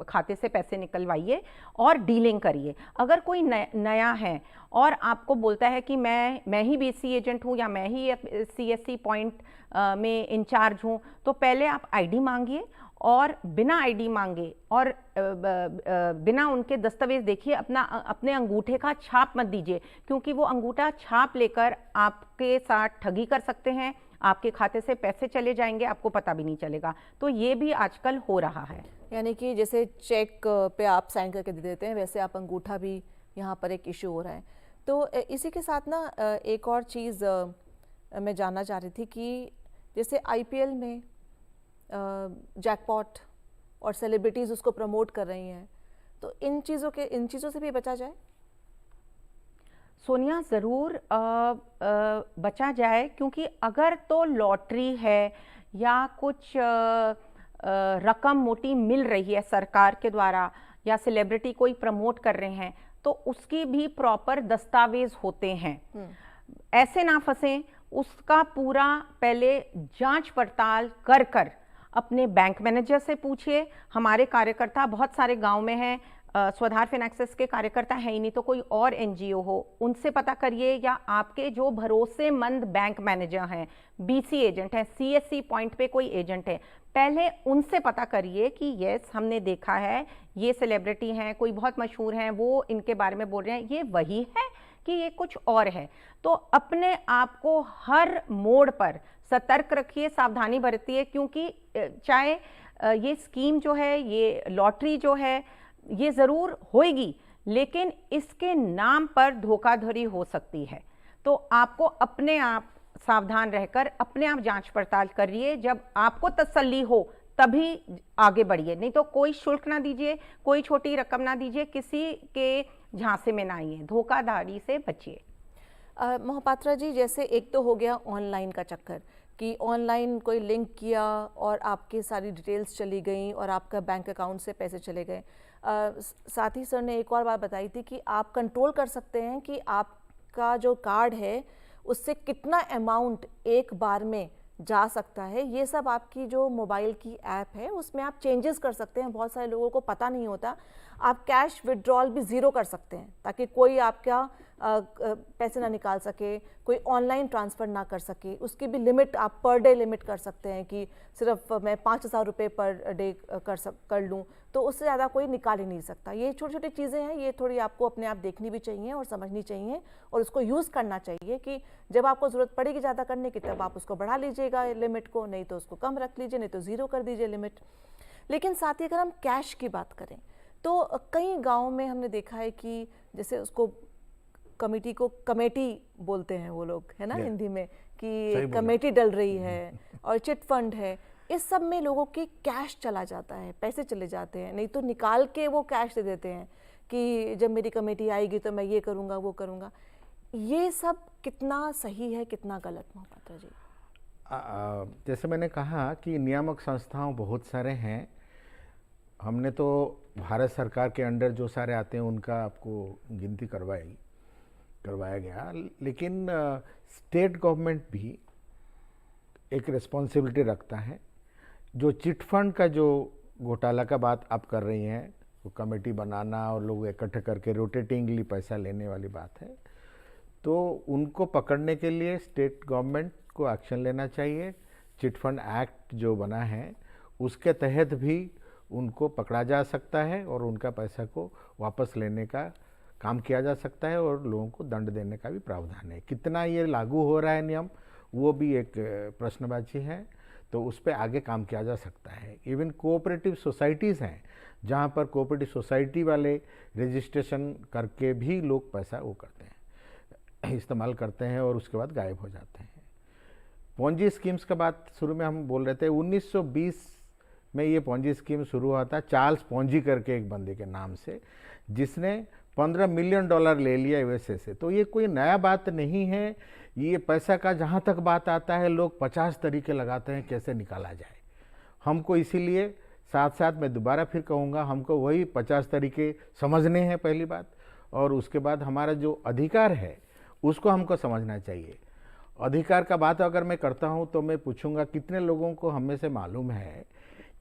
खाते से पैसे निकलवाइए और डीलिंग करिए। अगर कोई नया है और आपको बोलता है कि मैं ही BC एजेंट हूँ या मैं ही CSC पॉइंट में इंचार्ज हूँ, तो पहले आप ID मांगिए, और बिना ID मांगे और बिना उनके दस्तावेज देखिए अपने अंगूठे का छाप मत दीजिए, क्योंकि वो अंगूठा छाप लेकर आपके साथ ठगी कर सकते हैं, आपके खाते से पैसे चले जाएंगे, आपको पता भी नहीं चलेगा। तो ये भी आजकल हो रहा है। यानी कि जैसे चेक पे आप साइन करके दे देते हैं, वैसे आप अंगूठा भी यहाँ पर एक इशू हो रहा है। तो इसी के साथ ना एक और चीज़ मैं जानना चाह रही थी कि जैसे आईपीएल में जैकपॉट और सेलिब्रिटीज़ उसको प्रमोट कर रही हैं, तो इन चीज़ों से भी बचा जाए? सोनिया, ज़रूर बचा जाए, क्योंकि अगर तो लॉटरी है या कुछ रकम मोटी मिल रही है सरकार के द्वारा या सेलिब्रिटी कोई प्रमोट कर रहे हैं, तो उसकी भी प्रॉपर दस्तावेज होते हैं। ऐसे ना फंसें, उसका पूरा पहले जांच पड़ताल कर कर अपने बैंक मैनेजर से पूछिए। हमारे कार्यकर्ता बहुत सारे गांव में हैं, स्वाधार फिनएक्सेस के कार्यकर्ता है ही नहीं तो कोई और एनजीओ हो, उनसे पता करिए, या आपके जो भरोसेमंद बैंक मैनेजर हैं, बीसी एजेंट है, सीएससी पॉइंट पे कोई एजेंट है, पहले उनसे पता करिए कि यस हमने देखा है ये सेलिब्रिटी हैं, कोई बहुत मशहूर हैं, वो इनके बारे में बोल रहे हैं, ये वही है कि ये कुछ और है। तो अपने आप को हर मोड़ पर सतर्क रखिए, सावधानी बरतिए, क्योंकि चाहे ये स्कीम जो है, ये लॉटरी जो है, ये ज़रूर होएगी, लेकिन इसके नाम पर धोखाधड़ी हो सकती है। तो आपको अपने आप सावधान रहकर अपने आप जांच पड़ताल करिए, जब आपको तसल्ली हो तभी आगे बढ़िए, नहीं तो कोई शुल्क ना दीजिए, कोई छोटी रकम ना दीजिए, किसी के झांसे में ना आइए, धोखाधड़ी से बचिए। मोहपात्रा जी, जैसे एक तो हो गया ऑनलाइन का चक्कर कि ऑनलाइन कोई लिंक किया और आपकी सारी डिटेल्स चली गई और आपका बैंक अकाउंट से पैसे चले गए। साथ ही सर ने एक और बात बताई थी कि आप कंट्रोल कर सकते हैं कि आपका जो कार्ड है उससे कितना अमाउंट एक बार में जा सकता है। ये सब आपकी जो मोबाइल की ऐप है उसमें आप चेंजेस कर सकते हैं। बहुत सारे लोगों को पता नहीं होता। आप कैश विड्रॉल भी ज़ीरो कर सकते हैं ताकि कोई आपका पैसे ना निकाल सके, कोई ऑनलाइन ट्रांसफ़र ना कर सके। उसकी भी लिमिट आप पर डे लिमिट कर सकते हैं कि सिर्फ मैं 5,000 रुपये पर डे कर लूँ, तो उससे ज़्यादा कोई निकाल ही नहीं सकता। ये छोटी छोटी चीज़ें हैं, ये थोड़ी आपको अपने आप देखनी भी चाहिए और समझनी चाहिए और उसको यूज़ करना चाहिए कि जब आपको ज़रूरत पड़ेगी ज़्यादा करने की तब आप उसको बढ़ा लीजिएगा लिमिट को, नहीं तो उसको कम रख लीजिए, नहीं तो ज़ीरो कर दीजिए लिमिट। लेकिन साथ ही अगर हम कैश की बात करें तो कई गाँव में हमने देखा है कि जैसे उसको कमेटी को कमेटी बोलते हैं वो लोग, है ना हिंदी में, कि कमेटी डल रही है और चिट फंड है। इस सब में लोगों के कैश चला जाता है, पैसे चले जाते हैं, नहीं तो निकाल के वो कैश दे देते हैं कि जब मेरी कमेटी आएगी तो मैं ये करूँगा वो करूँगा। ये सब कितना सही है, कितना गलत, मोहपात्रा जी? जैसे मैंने कहा कि नियामक संस्थाओं बहुत सारे हैं। हमने तो भारत सरकार के अंडर जो सारे आते हैं उनका आपको गिनती करवाया गया, लेकिन स्टेट गवर्नमेंट भी एक रिस्पॉन्सिबिलिटी रखता है। जो चिट फंड का जो घोटाला का बात आप कर रही हैं, वो कमेटी बनाना और लोग इकट्ठे करके रोटेटिंगली पैसा लेने वाली बात है, तो उनको पकड़ने के लिए स्टेट गवर्नमेंट को एक्शन लेना चाहिए। चिट फंड एक्ट जो बना है उसके तहत भी उनको पकड़ा जा सकता है और उनका पैसा को वापस लेने का काम किया जा सकता है और लोगों को दंड देने का भी प्रावधान है। कितना ये लागू हो रहा है नियम, वो भी एक प्रश्नवाची है, तो उस पर आगे काम किया जा सकता है। इवन कोऑपरेटिव सोसाइटीज़ हैं जहाँ पर कोऑपरेटिव सोसाइटी वाले रजिस्ट्रेशन करके भी लोग पैसा वो करते हैं, इस्तेमाल करते हैं और उसके बाद गायब हो जाते हैं। पोंजी स्कीम्स का बात शुरू में हम बोल रहे थे, 1920 में ये पोंजी स्कीम शुरू हुआ था, चार्ल्स पोंजी करके एक बंदे के नाम से, जिसने $15 मिलियन ले लिया यूएसए से। तो ये कोई नया बात नहीं है। ये पैसा का जहाँ तक बात आता है, लोग 50 तरीके लगाते हैं कैसे निकाला जाए। हमको इसीलिए साथ साथ मैं दोबारा फिर कहूँगा, हमको वही 50 तरीके समझने हैं पहली बात, और उसके बाद हमारा जो अधिकार है उसको हमको समझना चाहिए। अधिकार का बात अगर मैं करता हूँ तो मैं पूछूंगा कितने लोगों को हम में से मालूम है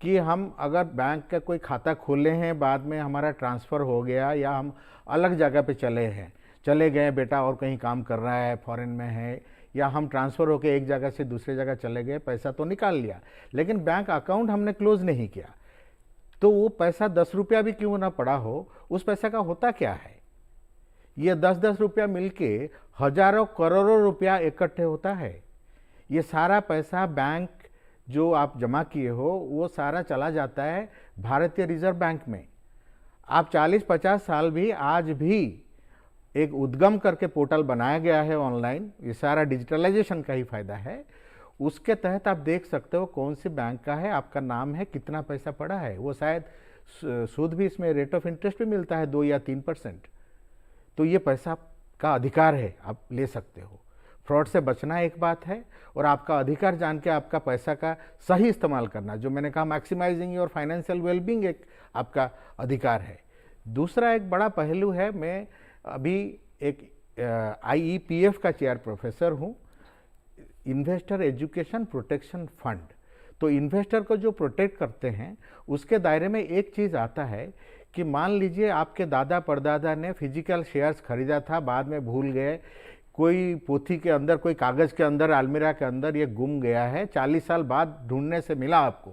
कि हम अगर बैंक का कोई खाता खोले हैं, बाद में हमारा ट्रांसफ़र हो गया या हम अलग जगह पे चले गए, बेटा और कहीं काम कर रहा है, फॉरेन में है, या हम ट्रांसफ़र होकर एक जगह से दूसरे जगह चले गए, पैसा तो निकाल लिया लेकिन बैंक अकाउंट हमने क्लोज़ नहीं किया, तो वो पैसा 10 रुपया भी क्यों ना पड़ा हो, उस पैसे का होता क्या है? ये 10-10 रुपया मिलके हजारों करोड़ों रुपया इकट्ठे होता है। ये सारा पैसा बैंक जो आप जमा किए हो वो सारा चला जाता है भारतीय रिजर्व बैंक में आप 40-50 साल भी आज भी एक उद्गम करके पोर्टल बनाया गया है ऑनलाइन, ये सारा डिजिटलाइजेशन का ही फायदा है। उसके तहत आप देख सकते हो कौन सी बैंक का है, आपका नाम है, कितना पैसा पड़ा है। वो शायद सूद भी इसमें रेट ऑफ इंटरेस्ट भी मिलता है 2 या 3%। तो ये पैसा का अधिकार है, आप ले सकते हो। फ्रॉड से बचना एक बात है और आपका अधिकार जान के आपका पैसा का सही इस्तेमाल करना, जो मैंने कहा मैक्सिमाइजिंग योर फाइनेंशियल वेलबींग, एक आपका अधिकार है। दूसरा एक बड़ा पहलू है, मैं अभी एक IEPF का चेयर प्रोफेसर हूँ, इन्वेस्टर एजुकेशन प्रोटेक्शन फंड। तो इन्वेस्टर को जो प्रोटेक्ट करते हैं उसके दायरे में एक चीज़ आता है कि मान लीजिए आपके दादा परदादा ने फिजिकल शेयर्स खरीदा था, बाद में भूल गए, कोई पोथी के अंदर, कोई कागज़ के अंदर, अलमीरा के अंदर ये गुम गया है, 40 साल बाद ढूंढने से मिला आपको,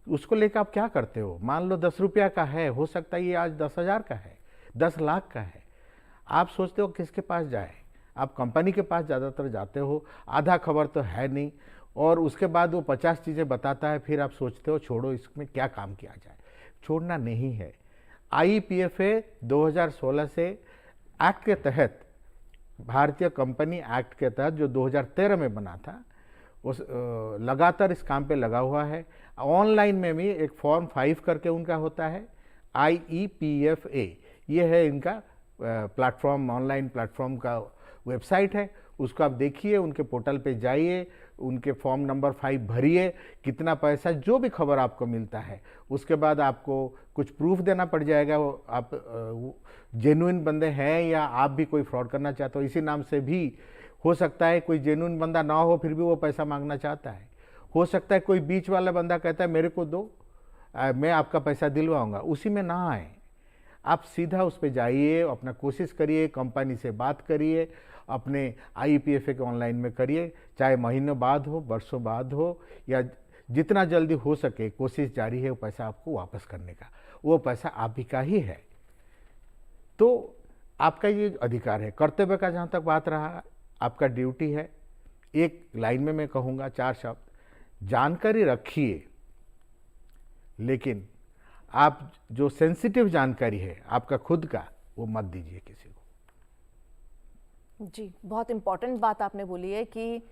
उसको लेकर आप क्या करते हो? मान लो 10 रुपया का है, हो सकता है ये आज 10,000 का है, 10 लाख का है। आप सोचते हो किसके पास जाए? आप कंपनी के पास ज़्यादातर जाते हो, आधा खबर तो है नहीं, और उसके बाद वो 50 चीज़ें बताता है, फिर आप सोचते हो छोड़ो, इसमें क्या काम किया जाए। छोड़ना नहीं है। IEPFA 2016 से एक्ट के तहत, भारतीय कंपनी एक्ट के तहत जो 2013 में बना था, उस लगातार इस काम पे लगा हुआ है। ऑनलाइन में भी एक फॉर्म 5 करके उनका होता है, IEPFA, ये है इनका प्लेटफॉर्म, ऑनलाइन प्लेटफॉर्म का वेबसाइट है, उसको आप देखिए, उनके पोर्टल पे जाइए, उनके फॉर्म नंबर 5 भरिए, कितना पैसा, जो भी खबर आपको मिलता है, उसके बाद आपको कुछ प्रूफ देना पड़ जाएगा, वो आप जेन्युइन बंदे हैं या आप भी कोई फ्रॉड करना चाहते हो। इसी नाम से भी हो सकता है कोई जेन्युइन बंदा ना हो, फिर भी वो पैसा मांगना चाहता है। हो सकता है कोई बीच वाला बंदा कहता है मेरे को दो, मैं आपका पैसा दिलवाऊंगा, उसी में ना आए। आप सीधा उस पर जाइए, अपना कोशिश करिए, कंपनी से बात करिए, अपने IEPFA के ऑनलाइन में करिए, चाहे महीनों बाद हो, वर्षों बाद हो, या जितना जल्दी हो सके कोशिश जारी है वो पैसा आपको वापस करने का। वो पैसा आप ही का ही है, तो आपका ये अधिकार है। कर्तव्य का जहाँ तक बात रहा, आपका ड्यूटी है। एक लाइन में मैं कहूँगा 4 शब्द, जानकारी रखिए, लेकिन आप जो सेंसिटिव जानकारी है आपका खुद का, वो मत दीजिए किसी को। जी, बहुत इंपॉर्टेंट बात आपने बोली है कि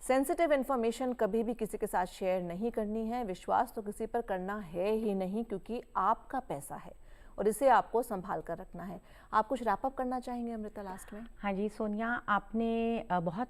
सेंसिटिव इन्फॉर्मेशन कभी भी किसी के साथ शेयर नहीं करनी है। विश्वास तो किसी पर करना है ही नहीं, क्योंकि आपका पैसा है और इसे आपको संभाल कर रखना है। आप कुछ रैप अप करना चाहेंगे अमृता लास्ट में? हाँ जी सोनिया, आपने बहुत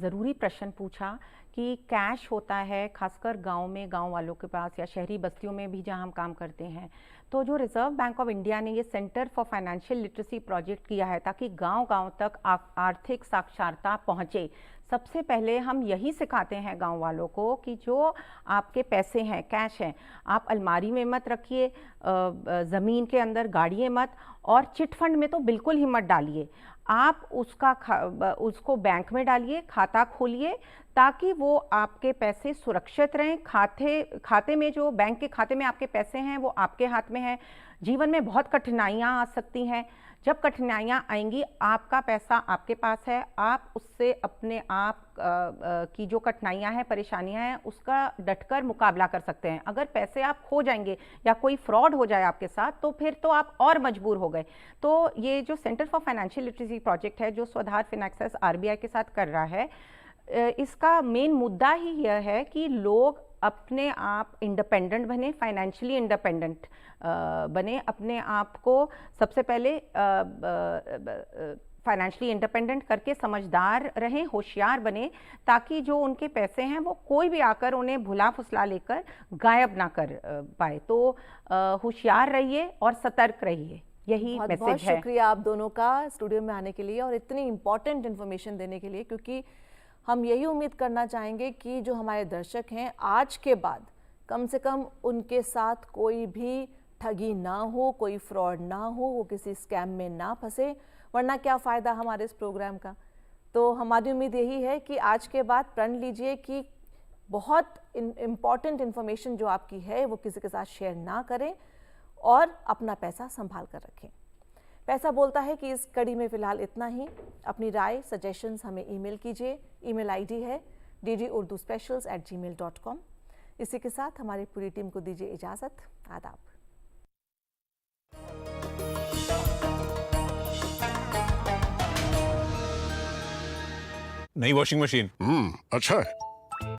ज़रूरी प्रश्न पूछा कि कैश होता है खासकर गांव में, गांव वालों के पास, या शहरी बस्तियों में भी जहां हम काम करते हैं। तो जो रिजर्व बैंक ऑफ इंडिया ने ये centre for financial literacy project किया है ताकि गांव-गांव तक आर्थिक साक्षरता पहुंचे। सबसे पहले हम यही सिखाते हैं गांव वालों को कि जो आपके पैसे हैं, कैश हैं, आप अलमारी में मत रखिए, ज़मीन के अंदर गाड़िए मत, और चिट फंड में तो बिल्कुल ही मत डालिए। आप उसको बैंक में डालिए, खाता खोलिए, ताकि वो आपके पैसे सुरक्षित रहें। खाते में, जो बैंक के खाते में आपके पैसे हैं, वो आपके हाथ में हैं। जीवन में बहुत कठिनाइयाँ आ सकती हैं, जब कठिनाइयाँ आएंगी आपका पैसा आपके पास है, आप उससे अपने आप की जो कठिनाइयाँ हैं, परेशानियाँ हैं, उसका डटकर मुकाबला कर सकते हैं। अगर पैसे आप खो जाएंगे या कोई फ्रॉड हो जाए आपके साथ, तो फिर तो आप और मजबूर हो गए। तो ये जो centre for financial literacy project है, जो स्वधार फिनएक्सेस RBI के साथ कर रहा है, इसका मेन मुद्दा ही यह है कि लोग अपने आप इंडिपेंडेंट बने, फाइनेंशियली इंडिपेंडेंट बने, अपने आप को सबसे पहले फाइनेंशियली इंडिपेंडेंट करके समझदार रहें, होशियार बने, ताकि जो उनके पैसे हैं वो कोई भी आकर उन्हें भुला फुसला लेकर गायब ना कर पाए। तो होशियार रहिए और सतर्क रहिए, यही मैसेज है। बहुत शुक्रिया आप दोनों का स्टूडियो में आने के लिए और इतनी इम्पोर्टेंट इन्फॉर्मेशन देने के लिए, क्योंकि हम यही उम्मीद करना चाहेंगे कि जो हमारे दर्शक हैं, आज के बाद कम से कम उनके साथ कोई भी ठगी ना हो, कोई फ्रॉड ना हो, वो किसी स्कैम में ना फंसे, वरना क्या फ़ायदा हमारे इस प्रोग्राम का। तो हमारी उम्मीद यही है कि आज के बाद प्रण लीजिए कि बहुत इम्पॉर्टेंट इन्फॉर्मेशन जो आपकी है वो किसी के साथ शेयर ना करें और अपना पैसा संभाल कर रखें। पैसा बोलता है कि इस कड़ी में फ़िलहाल इतना ही। अपनी राय, सजेशंस हमें ईमेल कीजिए। ईमेल ID है ddurduspecials@gmail.com। इसी के साथ हमारी पूरी टीम को दीजिए इजाजत। आदाब। नई वॉशिंग मशीन अच्छा है।